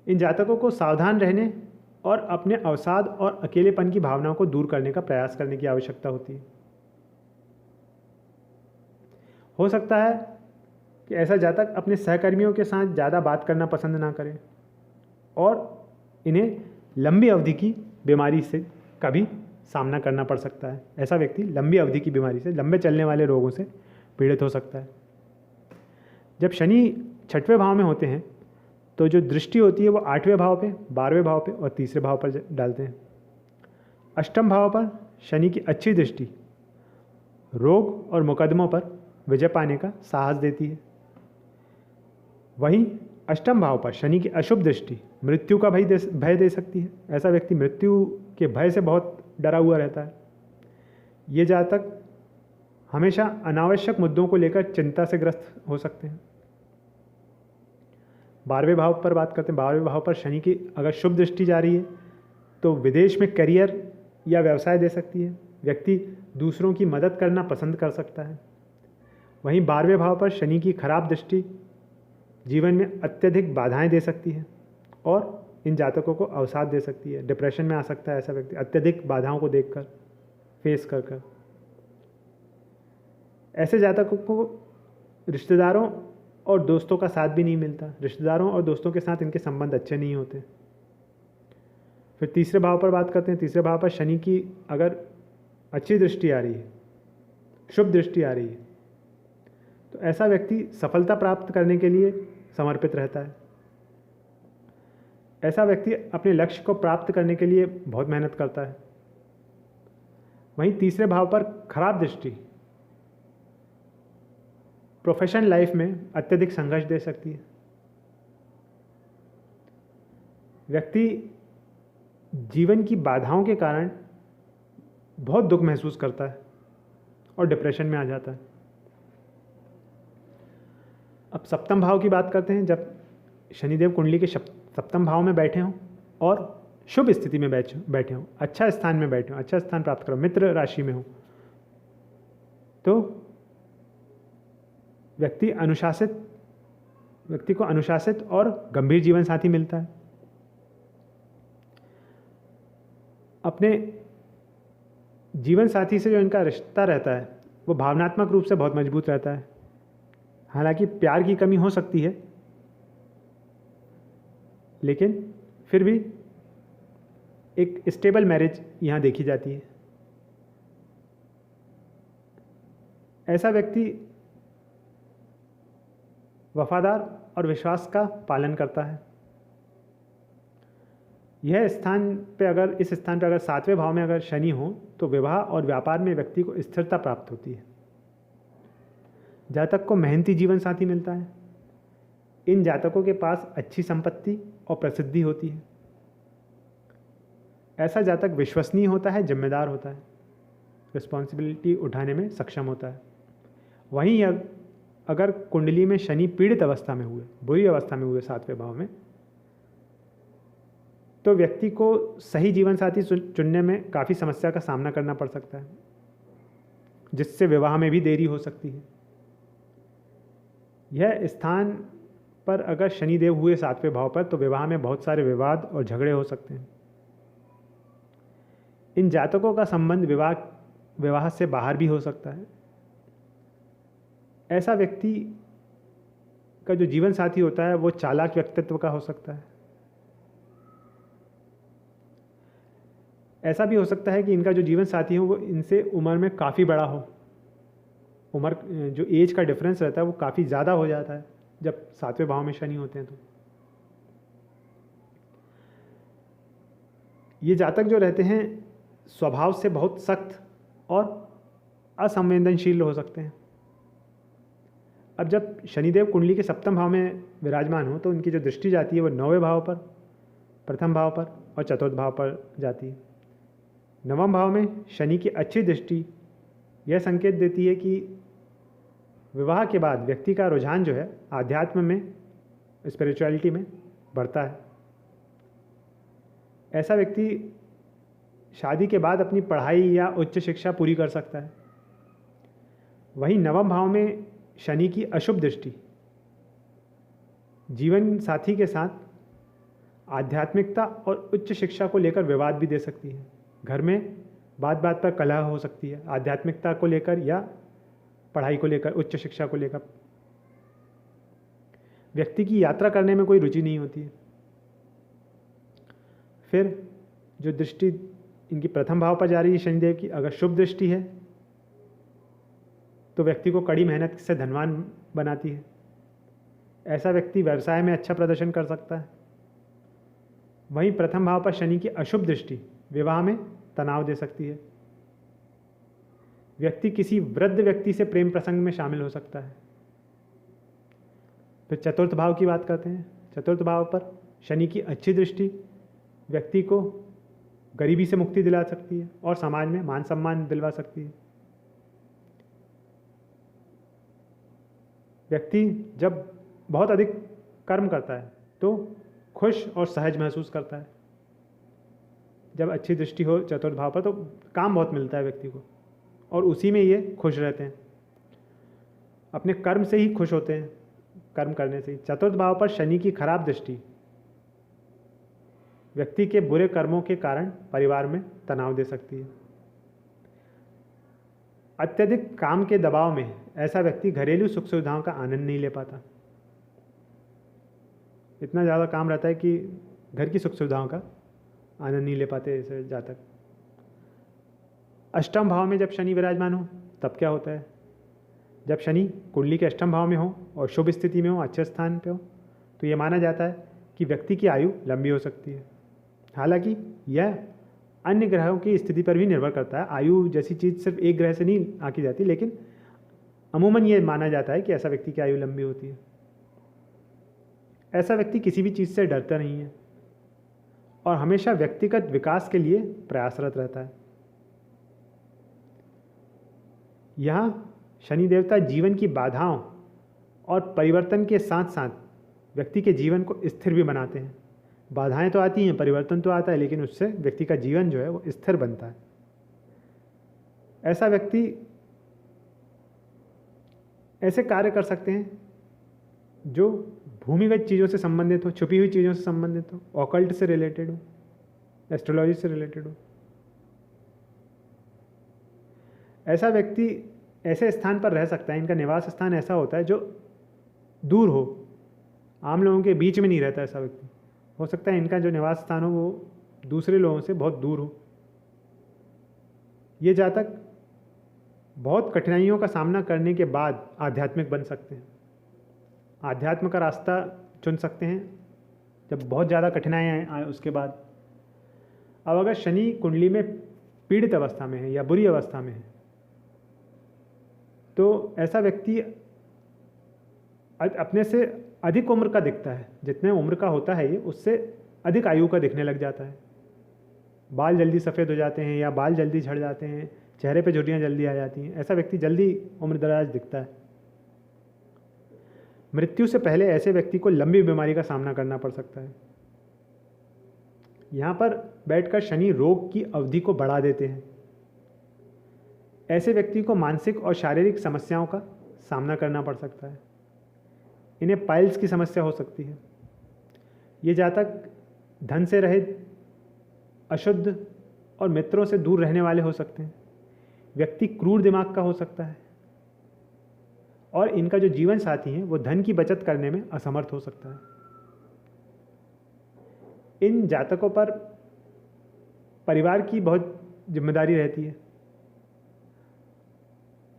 Speaker 1: इन जातकों को सावधान रहने और अपने अवसाद और अकेलेपन की भावनाओं को दूर करने का प्रयास करने की आवश्यकता होती है। हो सकता है कि ऐसा जातक अपने सहकर्मियों के साथ ज़्यादा बात करना पसंद ना करें और इन्हें लंबी अवधि की बीमारी से का भी सामना करना पड़ सकता है। ऐसा व्यक्ति लंबी अवधि की बीमारी से, लंबे चलने वाले रोगों से पीड़ित हो सकता है। जब शनि छठवें भाव में होते हैं तो जो दृष्टि होती है वो 8वें भाव पे, 12वें भाव पे और तीसरे भाव पर डालते हैं। अष्टम भाव पर शनि की अच्छी दृष्टि रोग और मुकदमों पर विजय पाने का साहस देती है। वहीं अष्टम भाव पर शनि की अशुभ दृष्टि मृत्यु का भय दे सकती है। ऐसा व्यक्ति मृत्यु के भय से बहुत डरा हुआ रहता है। ये जातक हमेशा अनावश्यक मुद्दों को लेकर चिंता से ग्रस्त हो सकते हैं। 12वें भाव पर बात करते हैं। 12वें भाव पर शनि की अगर शुभ दृष्टि जा रही है तो विदेश में करियर या व्यवसाय दे सकती है। व्यक्ति दूसरों की मदद करना पसंद कर सकता है। वहीं 12वें भाव पर शनि की खराब दृष्टि जीवन में अत्यधिक बाधाएं दे सकती है और इन जातकों को अवसाद दे सकती है। डिप्रेशन में आ सकता है ऐसा व्यक्ति अत्यधिक बाधाओं को देखकर, फेस कर। ऐसे जातकों को रिश्तेदारों और दोस्तों का साथ भी नहीं मिलता। रिश्तेदारों और दोस्तों के साथ इनके संबंध अच्छे नहीं होते। फिर तीसरे भाव पर बात करते हैं। तीसरे भाव पर शनि की अगर अच्छी दृष्टि आ रही है, शुभ दृष्टि आ रही है, तो ऐसा व्यक्ति सफलता प्राप्त करने के लिए समर्पित रहता है। ऐसा व्यक्ति अपने लक्ष्य को प्राप्त करने के लिए बहुत मेहनत करता है। वहीं तीसरे भाव पर खराब दृष्टि प्रोफेशनल लाइफ में अत्यधिक संघर्ष दे सकती है। व्यक्ति जीवन की बाधाओं के कारण बहुत दुख महसूस करता है और डिप्रेशन में आ जाता है। अब सप्तम भाव की बात करते हैं। जब शनिदेव कुंडली के सप्तम भाव में बैठे हों और शुभ स्थिति में बैठे हों, अच्छा स्थान में बैठे हों, अच्छा स्थान प्राप्त करो, मित्र राशि में हो, तो व्यक्ति को अनुशासित और गंभीर जीवन साथी मिलता है। अपने जीवन साथी से जो इनका रिश्ता रहता है वो भावनात्मक रूप से बहुत मजबूत रहता है। हालांकि प्यार की कमी हो सकती है, लेकिन फिर भी एक स्टेबल मैरिज यहाँ देखी जाती है। ऐसा व्यक्ति वफादार और विश्वास का पालन करता है। इस स्थान पे अगर सातवें भाव में अगर शनि हो तो विवाह और व्यापार में व्यक्ति को स्थिरता प्राप्त होती है। जातक को मेहनती जीवन साथी मिलता है। इन जातकों के पास अच्छी संपत्ति और प्रसिद्धि होती है। ऐसा जातक विश्वसनीय होता है, जिम्मेदार होता है, रिस्पॉन्सिबिलिटी उठाने में सक्षम होता है। वहीं अगर कुंडली में शनि पीड़ित अवस्था में हुए, बुरी अवस्था में हुए सातवें भाव में, तो व्यक्ति को सही जीवन साथी चुनने में काफ़ी समस्या का सामना करना पड़ सकता है, जिससे विवाह में भी देरी हो सकती है। यह स्थान पर अगर शनिदेव हुए सातवें भाव पर तो विवाह में बहुत सारे विवाद और झगड़े हो सकते हैं। इन जातकों का संबंध विवाह से बाहर भी हो सकता है। ऐसा व्यक्ति का जो जीवन साथी होता है वो चालाक व्यक्तित्व का हो सकता है। ऐसा भी हो सकता है कि इनका जो जीवन साथी हो वो इनसे उम्र में काफ़ी बड़ा हो। उम्र जो एज का डिफरेंस रहता है वो काफ़ी ज़्यादा हो जाता है जब सातवें भाव में शनि होते हैं। तो ये जातक जो रहते हैं स्वभाव से बहुत सख्त और असंवेदनशील हो सकते हैं। अब जब शनिदेव कुंडली के सप्तम भाव में विराजमान हो तो उनकी जो दृष्टि जाती है वो नौवें भाव पर, प्रथम भाव पर और चतुर्थ भाव पर जाती है। नवम भाव में शनि की अच्छी दृष्टि यह संकेत देती है कि विवाह के बाद व्यक्ति का रुझान जो है आध्यात्म में, स्पिरिचुअलिटी में बढ़ता है। ऐसा व्यक्ति शादी के बाद अपनी पढ़ाई या उच्च शिक्षा पूरी कर सकता है। वहीं नवम भाव में शनि की अशुभ दृष्टि जीवन साथी के साथ आध्यात्मिकता और उच्च शिक्षा को लेकर विवाद भी दे सकती है। घर में बात बात पर कलह हो सकती है, आध्यात्मिकता को लेकर या पढ़ाई को लेकर, उच्च शिक्षा को लेकर। व्यक्ति की यात्रा करने में कोई रुचि नहीं होती है। फिर जो दृष्टि इनकी प्रथम भाव पर जा रही है शनिदेव की, अगर शुभ दृष्टि है तो व्यक्ति को कड़ी मेहनत से धनवान बनाती है। ऐसा व्यक्ति व्यवसाय में अच्छा प्रदर्शन कर सकता है। वहीं प्रथम भाव पर शनि की अशुभ दृष्टि विवाह में तनाव दे सकती है। व्यक्ति किसी वृद्ध व्यक्ति से प्रेम प्रसंग में शामिल हो सकता है। फिर चतुर्थ भाव की बात करते हैं। चतुर्थ भाव पर शनि की अच्छी दृष्टि व्यक्ति को गरीबी से मुक्ति दिला सकती है और समाज में मान सम्मान दिलवा सकती है। व्यक्ति जब बहुत अधिक कर्म करता है तो खुश और सहज महसूस करता है। जब अच्छी दृष्टि हो चतुर्थ भाव पर तो काम बहुत मिलता है व्यक्ति को और उसी में ये खुश रहते हैं। अपने कर्म से ही खुश होते हैं, कर्म करने से ही। चतुर्थ भाव पर शनि की खराब दृष्टि व्यक्ति के बुरे कर्मों के कारण परिवार में तनाव दे सकती है। अत्यधिक काम के दबाव में ऐसा व्यक्ति घरेलू सुख सुविधाओं का आनंद नहीं ले पाता। इतना ज़्यादा काम रहता है कि घर की सुख सुविधाओं का आनंद नहीं ले पाते ऐसे जातक। अष्टम भाव में जब शनि विराजमान हो तब क्या होता है? जब शनि कुंडली के अष्टम भाव में हो और शुभ स्थिति में हो, अच्छे स्थान पे हो, तो ये माना जाता है कि व्यक्ति की आयु लंबी हो सकती है। हालांकि यह अन्य ग्रहों की स्थिति पर भी निर्भर करता है। आयु जैसी चीज़ सिर्फ एक ग्रह से नहीं आंकी जाती, लेकिन अमूमन ये माना जाता है कि ऐसा व्यक्ति की आयु लंबी होती है। ऐसा व्यक्ति किसी भी चीज़ से डरता नहीं है और हमेशा व्यक्तिगत विकास के लिए प्रयासरत रहता है। यहाँ शनि देवता जीवन की बाधाओं और परिवर्तन के साथ साथ व्यक्ति के जीवन को स्थिर भी बनाते हैं। बाधाएं तो आती हैं, परिवर्तन तो आता है, लेकिन उससे व्यक्ति का जीवन जो है वो स्थिर बनता है। ऐसा व्यक्ति ऐसे कार्य कर सकते हैं जो भूमिगत चीज़ों से संबंधित हो, छुपी हुई चीज़ों से संबंधित हो, ऑकल्ट से रिलेटेड हो, एस्ट्रोलॉजी से रिलेटेड हो। ऐसा व्यक्ति ऐसे स्थान पर रह सकता है, इनका निवास स्थान ऐसा होता है जो दूर हो, आम लोगों के बीच में नहीं रहता। ऐसा व्यक्ति हो सकता है इनका जो निवास स्थान हो वो दूसरे लोगों से बहुत दूर हो। ये जातक बहुत कठिनाइयों का सामना करने के बाद आध्यात्मिक बन सकते हैं, आध्यात्म का रास्ता चुन सकते हैं जब बहुत ज़्यादा कठिनाइयाँ आए उसके बाद। अब अगर शनि कुंडली में पीड़ित अवस्था में है या बुरी अवस्था में है, तो ऐसा व्यक्ति अपने से अधिक उम्र का दिखता है। जितने उम्र का होता है ये, उससे अधिक आयु का दिखने लग जाता है। बाल जल्दी सफ़ेद हो जाते हैं या बाल जल्दी झड़ जाते हैं, चेहरे पे झुर्रियाँ जल्दी आ जाती हैं। ऐसा व्यक्ति जल्दी उम्र दराज दिखता है। मृत्यु से पहले ऐसे व्यक्ति को लंबी बीमारी का सामना करना पड़ सकता है। यहाँ पर बैठकर शनि रोग की अवधि को बढ़ा देते हैं। ऐसे व्यक्ति को मानसिक और शारीरिक समस्याओं का सामना करना पड़ सकता है। इन्हें पाइल्स की समस्या हो सकती है। ये जातक धन से रहित, अशुद्ध और मित्रों से दूर रहने वाले हो सकते हैं। व्यक्ति क्रूर दिमाग का हो सकता है और इनका जो जीवन साथी है वो धन की बचत करने में असमर्थ हो सकता है। इन जातकों पर परिवार की बहुत जिम्मेदारी रहती है।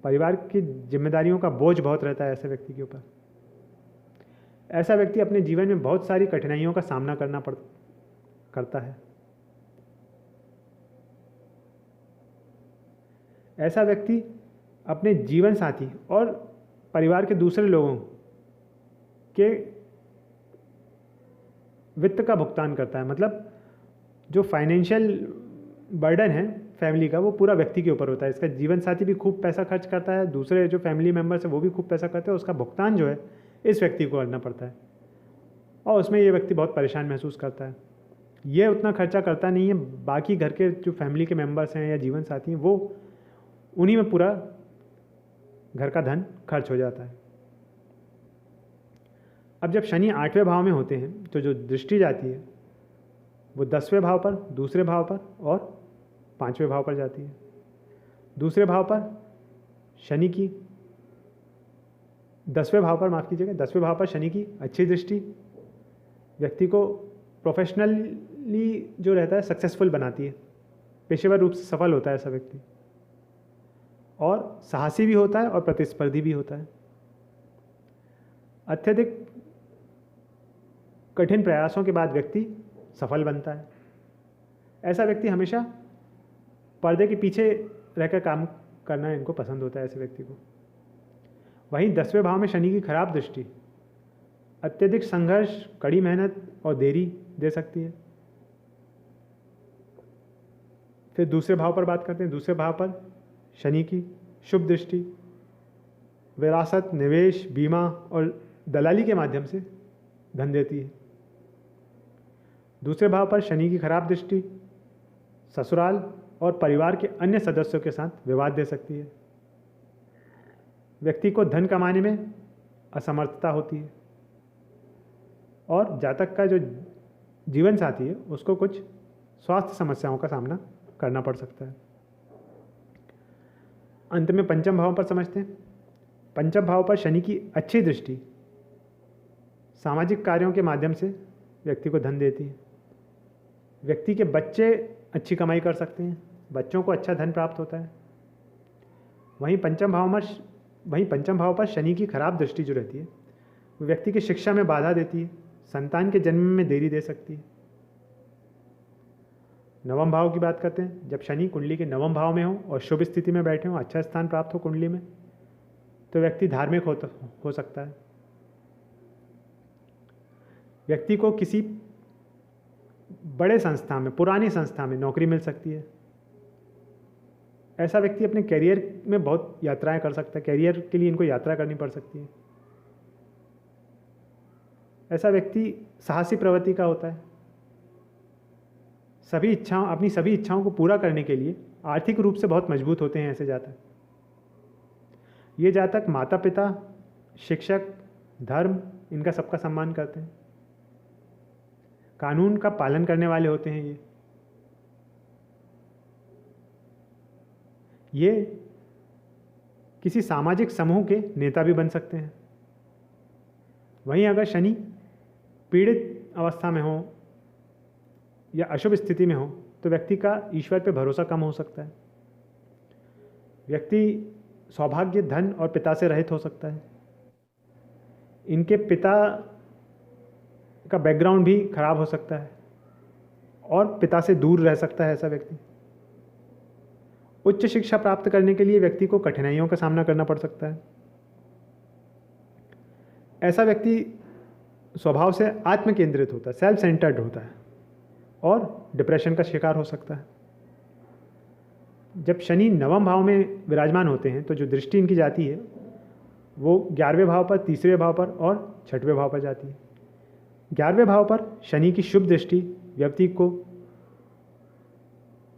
Speaker 1: परिवार की जिम्मेदारियों का बोझ बहुत रहता है ऐसे व्यक्ति के ऊपर। ऐसा व्यक्ति अपने जीवन में बहुत सारी कठिनाइयों का सामना करता है। ऐसा व्यक्ति अपने जीवन साथी और परिवार के दूसरे लोगों के वित्त का भुगतान करता है। मतलब जो फाइनेंशियल बर्डन है फैमिली का, वो पूरा व्यक्ति के ऊपर होता है। इसका जीवन साथी भी खूब पैसा खर्च करता है, दूसरे जो फैमिली मेम्बर्स है वो भी खूब पैसा करते हैं, उसका भुगतान जो है इस व्यक्ति को करना पड़ता है और उसमें ये व्यक्ति बहुत परेशान महसूस करता है। ये उतना खर्चा करता नहीं है, बाकी घर के जो फैमिली के मेम्बर्स हैं या जीवन साथी हैं वो उन्हीं में पूरा घर का धन खर्च हो जाता है। अब जब शनि 8वें भाव में होते हैं तो जो दृष्टि जाती है वो 10वें भाव पर, दूसरे भाव पर और 5वें भाव पर जाती है। दूसरे भाव पर शनि की 10वें भाव पर, माफ़ कीजिएगा, 10वें भाव पर शनि की अच्छी दृष्टि व्यक्ति को प्रोफेशनली जो रहता है सक्सेसफुल बनाती है। पेशेवर रूप से सफल होता है ऐसा व्यक्ति और साहसी भी होता है और प्रतिस्पर्धी भी होता है। अत्यधिक कठिन प्रयासों के बाद व्यक्ति सफल बनता है। ऐसा व्यक्ति हमेशा पर्दे के पीछे रहकर काम करना इनको पसंद होता है ऐसे व्यक्ति को। वहीं 10वें भाव में शनि की खराब दृष्टि अत्यधिक संघर्ष, कड़ी मेहनत और देरी दे सकती है। फिर दूसरे भाव पर बात करते हैं। दूसरे भाव पर शनि की शुभ दृष्टि विरासत, निवेश, बीमा और दलाली के माध्यम से धन देती है। दूसरे भाव पर शनि की खराब दृष्टि ससुराल और परिवार के अन्य सदस्यों के साथ विवाद दे सकती है। व्यक्ति को धन कमाने में असमर्थता होती है और जातक का जो जीवन साथी है उसको कुछ स्वास्थ्य समस्याओं का सामना करना पड़ सकता है। अंत में पंचम भाव पर समझते हैं। पंचम भाव पर शनि की अच्छी दृष्टि सामाजिक कार्यों के माध्यम से व्यक्ति को धन देती है। व्यक्ति के बच्चे अच्छी कमाई कर सकते हैं, बच्चों को अच्छा धन प्राप्त होता है। वहीं पंचम भाव में वहीं पंचम भाव पर शनि की खराब दृष्टि जो रहती है वो व्यक्ति की शिक्षा में बाधा देती है, संतान के जन्म में देरी दे सकती है। नवम भाव की बात करते हैं। जब शनि कुंडली के नवम भाव में हो और शुभ स्थिति में बैठे हो, अच्छा स्थान प्राप्त हो कुंडली में, तो व्यक्ति धार्मिक हो सकता है। व्यक्ति को किसी बड़े संस्था में, पुरानी संस्था में नौकरी मिल सकती है। ऐसा व्यक्ति अपने करियर में बहुत यात्राएं कर सकता है, करियर के लिए इनको यात्रा करनी पड़ सकती है। ऐसा व्यक्ति साहसी प्रवृत्ति का होता है। अपनी सभी इच्छाओं को पूरा करने के लिए आर्थिक रूप से बहुत मजबूत होते हैं ऐसे जातक। ये जातक माता पिता, शिक्षक, धर्म, इनका सबका सम्मान करते हैं। कानून का पालन करने वाले होते हैं ये किसी सामाजिक समूह के नेता भी बन सकते हैं। वहीं अगर शनि पीड़ित अवस्था में हो या अशुभ स्थिति में हो तो व्यक्ति का ईश्वर पे भरोसा कम हो सकता है। व्यक्ति सौभाग्य, धन और पिता से रहित हो सकता है। इनके पिता का बैकग्राउंड भी खराब हो सकता है और पिता से दूर रह सकता है ऐसा व्यक्ति। उच्च शिक्षा प्राप्त करने के लिए व्यक्ति को कठिनाइयों का सामना करना पड़ सकता है। ऐसा व्यक्ति स्वभाव से आत्म केंद्रित होता है, सेल्फ सेंटर्ड होता है और डिप्रेशन का शिकार हो सकता है। जब शनि नवम भाव में विराजमान होते हैं तो जो दृष्टि इनकी जाती है वो 11वें भाव पर, 3रे भाव पर और 6वें भाव पर जाती है। 11वें भाव पर शनि की शुभ दृष्टि व्यक्ति को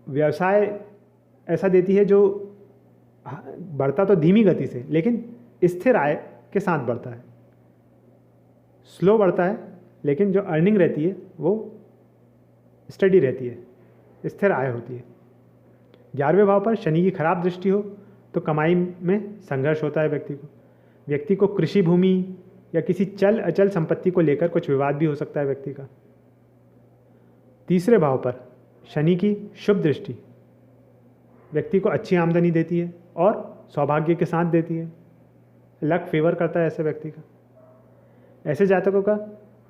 Speaker 1: व्यवसाय ऐसा देती है जो बढ़ता तो धीमी गति से लेकिन स्थिर आय के साथ बढ़ता है। स्लो बढ़ता है लेकिन जो अर्निंग रहती है वो स्टडी रहती है, स्थिर आय होती है। 11वें भाव पर शनि की खराब दृष्टि हो तो कमाई में संघर्ष होता है व्यक्ति को कृषि भूमि या किसी चल अचल संपत्ति को लेकर कुछ विवाद भी हो सकता है व्यक्ति का। 3रे भाव पर शनि की शुभ दृष्टि व्यक्ति को अच्छी आमदनी देती है और सौभाग्य के साथ देती है। लक फेवर करता है ऐसे व्यक्ति का। ऐसे जातकों का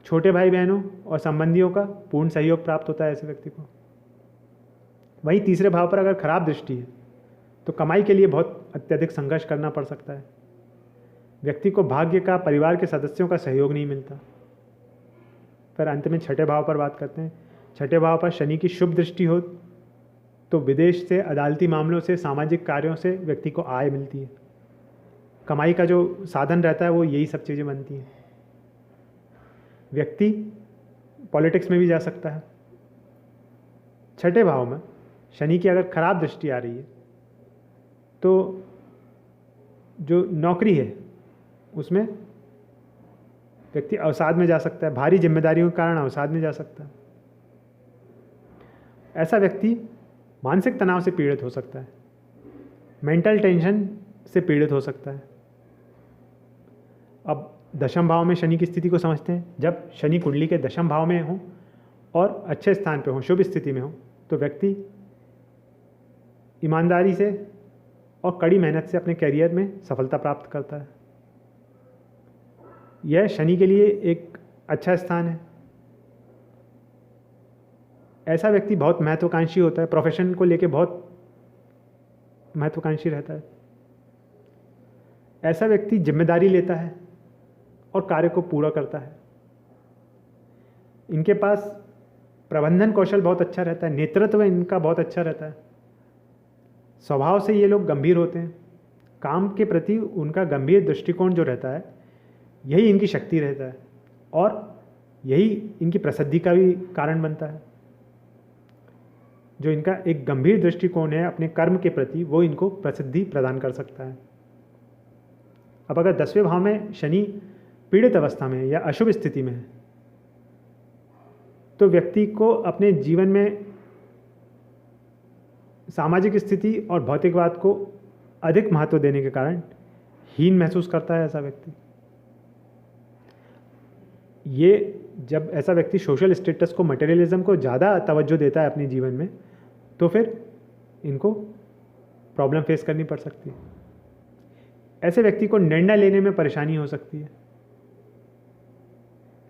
Speaker 1: छोटे भाई बहनों और संबंधियों का पूर्ण सहयोग प्राप्त होता है ऐसे व्यक्ति को। वहीं 3रे भाव पर अगर खराब दृष्टि है तो कमाई के लिए बहुत अत्यधिक संघर्ष करना पड़ सकता है। व्यक्ति को भाग्य का, परिवार के सदस्यों का सहयोग नहीं मिलता। फिर अंत में 6ठे भाव पर बात करते हैं। 6ठे भाव पर शनि की शुभ दृष्टि हो तो विदेश से, अदालती मामलों से, सामाजिक कार्यों से व्यक्ति को आय मिलती है। कमाई का जो साधन रहता है वो यही सब चीज़ें बनती हैं। व्यक्ति पॉलिटिक्स में भी जा सकता है। 6ठे भाव में शनि की अगर खराब दृष्टि आ रही है तो जो नौकरी है उसमें व्यक्ति अवसाद में जा सकता है। भारी जिम्मेदारियों के कारण अवसाद में जा सकता है। ऐसा व्यक्ति मानसिक तनाव से पीड़ित हो सकता है, मेंटल टेंशन से पीड़ित हो सकता है। अब दशम भाव में शनि की स्थिति को समझते हैं। जब शनि कुंडली के दशम भाव में हो और अच्छे स्थान पे हो, शुभ स्थिति में हो, तो व्यक्ति ईमानदारी से और कड़ी मेहनत से अपने करियर में सफलता प्राप्त करता है। यह शनि के लिए एक अच्छा स्थान है। ऐसा व्यक्ति बहुत महत्वाकांक्षी होता है, प्रोफेशन को लेके बहुत महत्वाकांक्षी रहता है। ऐसा व्यक्ति जिम्मेदारी लेता है और कार्य को पूरा करता है। इनके पास प्रबंधन कौशल बहुत अच्छा रहता है, नेतृत्व इनका बहुत अच्छा रहता है। स्वभाव से ये लोग गंभीर होते हैं। काम के प्रति उनका गंभीर दृष्टिकोण जो रहता है यही इनकी शक्ति रहता है और यही इनकी प्रसिद्धि का भी कारण बनता है। जो इनका एक गंभीर दृष्टिकोण है अपने कर्म के प्रति वो इनको प्रसिद्धि प्रदान कर सकता है। अब अगर 10वें भाव में शनि पीड़ित अवस्था में या अशुभ स्थिति में है तो व्यक्ति को अपने जीवन में सामाजिक स्थिति और भौतिकवाद को अधिक महत्व देने के कारण हीन महसूस करता है ऐसा व्यक्ति। ये जब ऐसा व्यक्ति सोशल स्टेटस को, मटेरियलिज्म को ज़्यादा तवज्जो देता है अपने जीवन में तो फिर इनको प्रॉब्लम फेस करनी पड़ सकती है। ऐसे व्यक्ति को निर्णय लेने में परेशानी हो सकती है।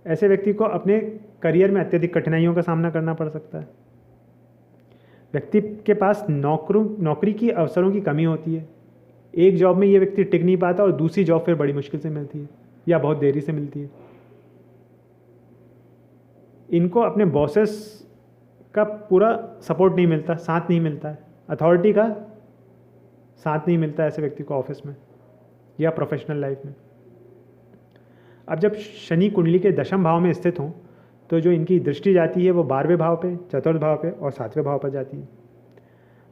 Speaker 1: ऐसे व्यक्ति को अपने करियर में अत्यधिक कठिनाइयों का सामना करना पड़ सकता है। व्यक्ति के पास नौकरी की अवसरों की कमी होती है। एक जॉब में ये व्यक्ति टिक नहीं पाता और दूसरी जॉब फिर बड़ी मुश्किल से मिलती है या बहुत देरी से मिलती है। इनको अपने बॉसेस का पूरा सपोर्ट नहीं मिलता, साथ नहीं मिलता है, अथॉरिटी का साथ नहीं मिलता है ऐसे व्यक्ति को ऑफिस में या प्रोफेशनल लाइफ में। अब जब शनि कुंडली के दशम भाव में स्थित हों तो जो इनकी दृष्टि जाती है वो 12वें भाव पे, चतुर्थ भाव पे और 7वें भाव पर जाती है।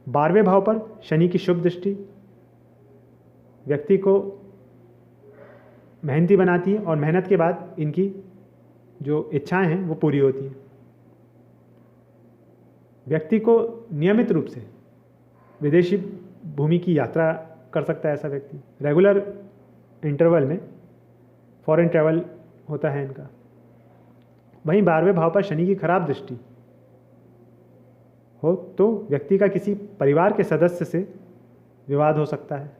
Speaker 1: 12वें भाव पर शनि की शुभ दृष्टि व्यक्ति को मेहनती बनाती है और मेहनत के बाद इनकी जो इच्छाएं हैं वो पूरी होती हैं। व्यक्ति को नियमित रूप से विदेशी भूमि की यात्रा कर सकता है ऐसा व्यक्ति। रेगुलर इंटरवल में फॉरेन ट्रैवल होता है इनका। वहीं 12वें भाव पर शनि की खराब दृष्टि हो तो व्यक्ति का किसी परिवार के सदस्य से विवाद हो सकता है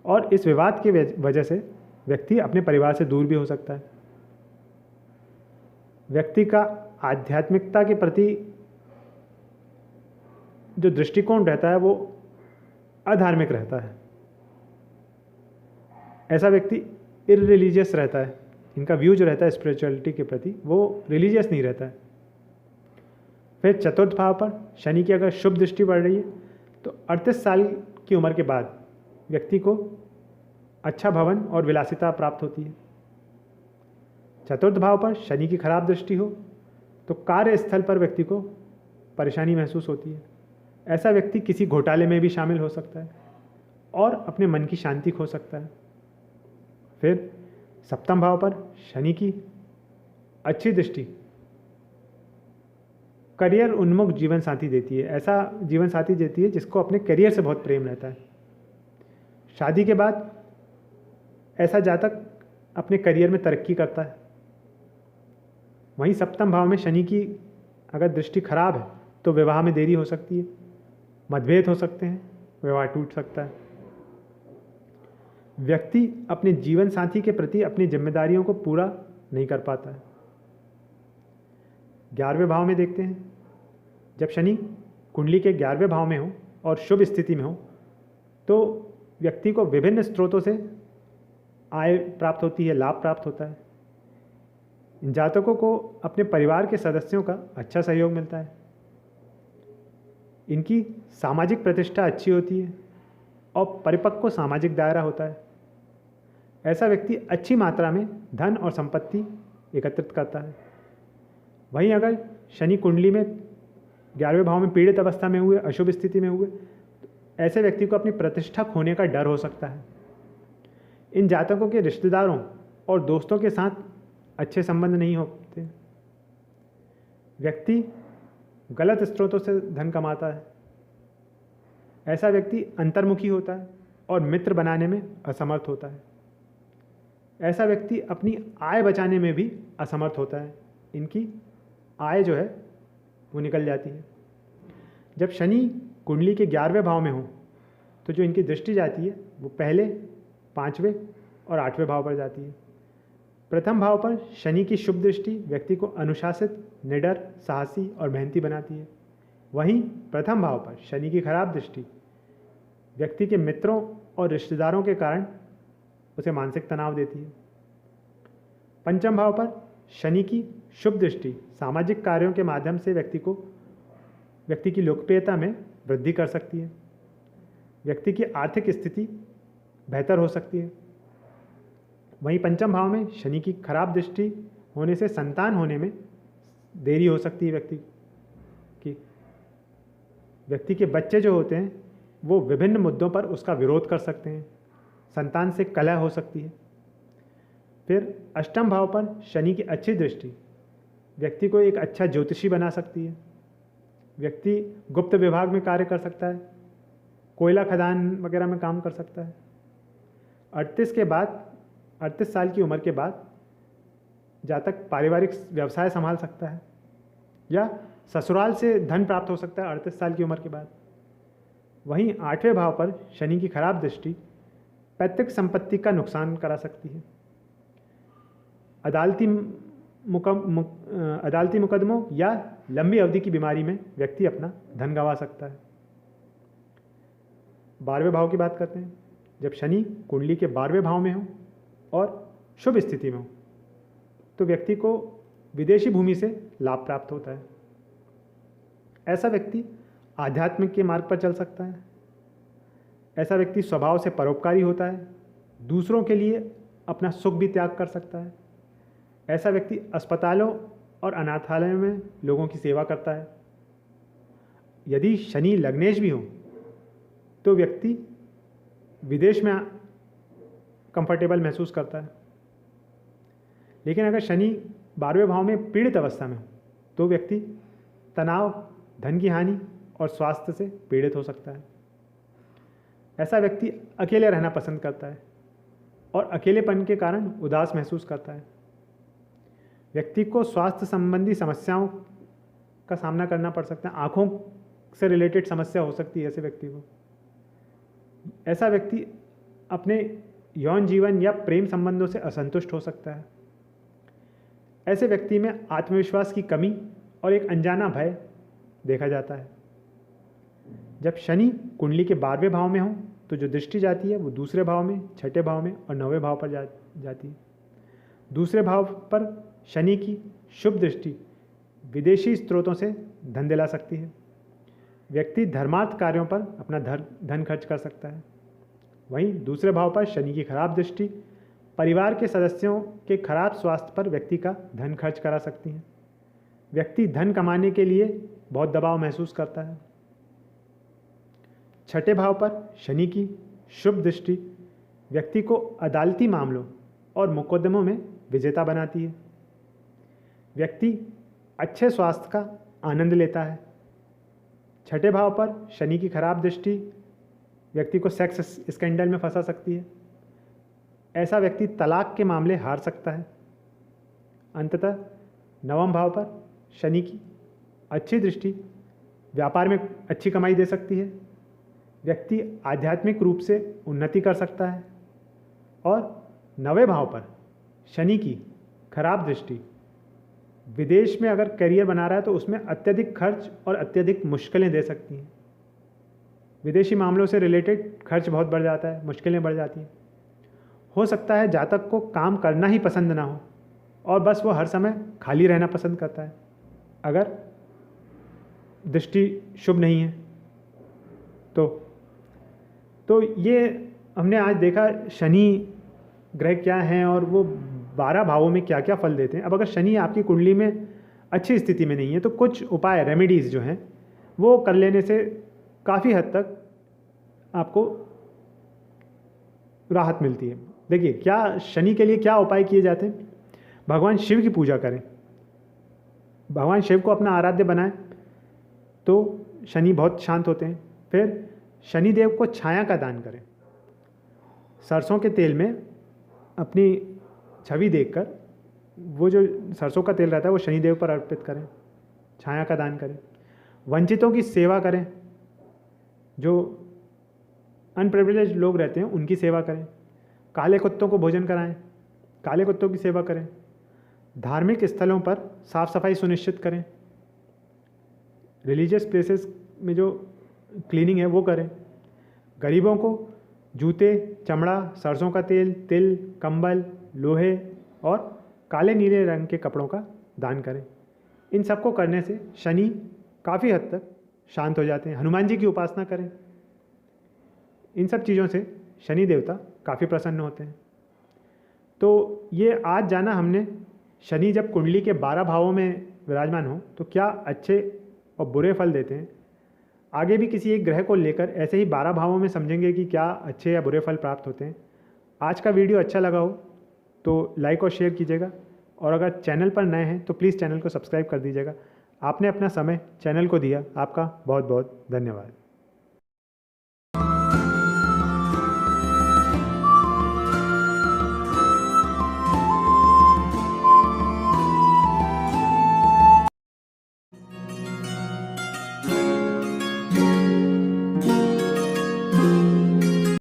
Speaker 1: और इस विवाद के वजह से व्यक्ति अपने परिवार से दूर भी हो सकता है। व्यक्ति का आध्यात्मिकता के प्रति जो दृष्टिकोण रहता है वो अधार्मिक रहता है। ऐसा व्यक्ति इररिलीजियस रहता है। इनका व्यू जो रहता है स्पिरिचुअलिटी के प्रति वो रिलीजियस नहीं रहता है। फिर चतुर्थ भाव पर शनि की अगर शुभ दृष्टि पड़ रही है तो 38 साल की उम्र के बाद व्यक्ति को अच्छा भवन और विलासिता प्राप्त होती है। चतुर्थ भाव पर शनि की खराब दृष्टि हो तो कार्यस्थल पर व्यक्ति को परेशानी महसूस होती है। ऐसा व्यक्ति किसी घोटाले में भी शामिल हो सकता है और अपने मन की शांति खो सकता है। फिर सप्तम भाव पर शनि की अच्छी दृष्टि करियर उन्मुख जीवन साथी देती है। ऐसा जीवन साथी देती है जिसको अपने करियर से बहुत प्रेम रहता है। शादी के बाद ऐसा जातक अपने करियर में तरक्की करता है। वहीं सप्तम भाव में शनि की अगर दृष्टि खराब है तो विवाह में देरी हो सकती है, मतभेद हो सकते हैं, विवाह टूट सकता है। व्यक्ति अपने जीवन साथी के प्रति अपनी जिम्मेदारियों को पूरा नहीं कर पाता है। 11वें भाव में देखते हैं, जब शनि कुंडली के 11वें भाव में हो और शुभ स्थिति में हो तो व्यक्ति को विभिन्न स्रोतों से आय प्राप्त होती है, लाभ प्राप्त होता है। इन जातकों को अपने परिवार के सदस्यों का अच्छा सहयोग मिलता है। इनकी सामाजिक प्रतिष्ठा अच्छी होती है और परिपक्व सामाजिक दायरा होता है। ऐसा व्यक्ति अच्छी मात्रा में धन और संपत्ति एकत्रित करता है। वहीं अगर शनि कुंडली में 11वें भाव में पीड़ित अवस्था में हुए, अशुभ स्थिति में हुए, ऐसे व्यक्ति को अपनी प्रतिष्ठा खोने का डर हो सकता है। इन जातकों के रिश्तेदारों और दोस्तों के साथ अच्छे संबंध नहीं होते। व्यक्ति गलत स्रोतों से धन कमाता है। ऐसा व्यक्ति अंतर्मुखी होता है और मित्र बनाने में असमर्थ होता है। ऐसा व्यक्ति अपनी आय बचाने में भी असमर्थ होता है। इनकी आय जो है वो निकल जाती है। जब शनि कुंडली के 11वें भाव में हो तो जो इनकी दृष्टि जाती है वो पहले, 5वें और 8वें भाव पर जाती है। प्रथम भाव पर शनि की शुभ दृष्टि व्यक्ति को अनुशासित, निडर, साहसी और मेहनती बनाती है। वहीं प्रथम भाव पर शनि की खराब दृष्टि व्यक्ति के मित्रों और रिश्तेदारों के कारण उसे मानसिक तनाव देती है। पंचम भाव पर शनि की शुभ दृष्टि सामाजिक कार्यों के माध्यम से व्यक्ति की लोकप्रियता में वृद्धि कर सकती है। व्यक्ति की आर्थिक स्थिति बेहतर हो सकती है। वहीं पंचम भाव में शनि की खराब दृष्टि होने से संतान होने में देरी हो सकती है। व्यक्ति के बच्चे जो होते हैं वो विभिन्न मुद्दों पर उसका विरोध कर सकते हैं। संतान से कलह हो सकती है। फिर अष्टम भाव पर शनि की अच्छी दृष्टि व्यक्ति को एक अच्छा ज्योतिषी बना सकती है। व्यक्ति गुप्त विभाग में कार्य कर सकता है, कोयला खदान वगैरह में काम कर सकता है। 38 साल की उम्र के बाद जातक पारिवारिक व्यवसाय संभाल सकता है या ससुराल से धन प्राप्त हो सकता है 38 साल की उम्र के बाद। वहीं 8वें भाव पर शनि की खराब दृष्टि पैतृक संपत्ति का नुकसान करा सकती है। अदालती मुकदमों या लंबी अवधि की बीमारी में व्यक्ति अपना धन गंवा सकता है। 12वें भाव की बात करते हैं। जब शनि कुंडली के 12वें भाव में हो और शुभ स्थिति में हो तो व्यक्ति को विदेशी भूमि से लाभ प्राप्त होता है। ऐसा व्यक्ति आध्यात्मिक के मार्ग पर चल सकता है। ऐसा व्यक्ति स्वभाव से परोपकारी होता है, दूसरों के लिए अपना सुख भी त्याग कर सकता है। ऐसा व्यक्ति अस्पतालों और अनाथालयों में लोगों की सेवा करता है। यदि शनि लग्नेश भी हो तो व्यक्ति विदेश में कंफर्टेबल महसूस करता है। लेकिन अगर शनि 12वें भाव में पीड़ित अवस्था में हो तो व्यक्ति तनाव, धन की हानि और स्वास्थ्य से पीड़ित हो सकता है। ऐसा व्यक्ति अकेले रहना पसंद करता है और अकेलेपन के कारण उदास महसूस करता है। व्यक्ति को स्वास्थ्य संबंधी समस्याओं का सामना करना पड़ सकता है। आँखों से रिलेटेड समस्या हो सकती है ऐसे व्यक्ति को। ऐसा व्यक्ति अपने यौन जीवन या प्रेम संबंधों से असंतुष्ट हो सकता है। ऐसे व्यक्ति में आत्मविश्वास की कमी और एक अनजाना भय देखा जाता है। जब शनि कुंडली के 12वें भाव में हो तो जो दृष्टि जाती है वो दूसरे भाव में, छठे भाव में और 9वें भाव पर जाती है। दूसरे भाव पर शनि की शुभ दृष्टि विदेशी स्रोतों से धन दिला सकती है। व्यक्ति धर्मार्थ कार्यों पर अपना धन खर्च कर सकता है। वहीं दूसरे भाव पर शनि की खराब दृष्टि परिवार के सदस्यों के खराब स्वास्थ्य पर व्यक्ति का धन खर्च करा सकती है। व्यक्ति धन कमाने के लिए बहुत दबाव महसूस करता है। छठे भाव पर शनि की शुभ दृष्टि व्यक्ति को अदालती मामलों और मुकदमों में विजेता बनाती है। व्यक्ति अच्छे स्वास्थ्य का आनंद लेता है। छठे भाव पर शनि की खराब दृष्टि व्यक्ति को सेक्स स्कैंडल में फंसा सकती है। ऐसा व्यक्ति तलाक के मामले हार सकता है। अंततः 9वें भाव पर शनि की अच्छी दृष्टि व्यापार में अच्छी कमाई दे सकती है। व्यक्ति आध्यात्मिक रूप से उन्नति कर सकता है। और 9वें भाव पर शनि की खराब दृष्टि विदेश में अगर करियर बना रहा है तो उसमें अत्यधिक खर्च और अत्यधिक मुश्किलें दे सकती हैं। विदेशी मामलों से रिलेटेड खर्च बहुत बढ़ जाता है, मुश्किलें बढ़ जाती हैं। हो सकता है जातक को काम करना ही पसंद ना हो और बस वो हर समय खाली रहना पसंद करता है अगर दृष्टि शुभ नहीं है तो ये हमने आज देखा शनि ग्रह क्या हैं और वो 12 भावों में क्या क्या फल देते हैं। अब अगर शनि आपकी कुंडली में अच्छी स्थिति में नहीं है तो कुछ उपाय, रेमेडीज़ जो हैं वो कर लेने से काफ़ी हद तक आपको राहत मिलती है। देखिए क्या शनि के लिए क्या उपाय किए जाते हैं। भगवान शिव की पूजा करें, भगवान शिव को अपना आराध्य बनाएं तो शनि बहुत शांत होते हैं। फिर शनिदेव को छाया का दान करें। सरसों के तेल में अपनी छवि देखकर वो जो सरसों का तेल रहता है वो शनिदेव पर अर्पित करें, छाया का दान करें। वंचितों की सेवा करें, जो अनप्रिविलेज्ड लोग रहते हैं उनकी सेवा करें। काले कुत्तों को भोजन कराएं, काले कुत्तों की सेवा करें। धार्मिक स्थलों पर साफ सफाई सुनिश्चित करें। रिलीजियस प्लेसेस में जो क्लीनिंग है वो करें। गरीबों को जूते, चमड़ा, सरसों का तेल, तिल, कंबल, लोहे और काले नीले रंग के कपड़ों का दान करें। इन सबको करने से शनि काफ़ी हद तक शांत हो जाते हैं। हनुमान जी की उपासना करें। इन सब चीज़ों से शनि देवता काफ़ी प्रसन्न होते हैं। तो ये आज जाना हमने शनि जब कुंडली के 12 भावों में विराजमान हो तो क्या अच्छे और बुरे फल देते हैं। आगे भी किसी एक ग्रह को लेकर ऐसे ही 12 भावों में समझेंगे कि क्या अच्छे या बुरे फल प्राप्त होते हैं। आज का वीडियो अच्छा लगा हो तो लाइक और शेयर कीजिएगा और अगर चैनल पर नए हैं तो प्लीज़ चैनल को सब्सक्राइब कर दीजिएगा। आपने अपना समय चैनल को दिया, आपका बहुत बहुत धन्यवाद।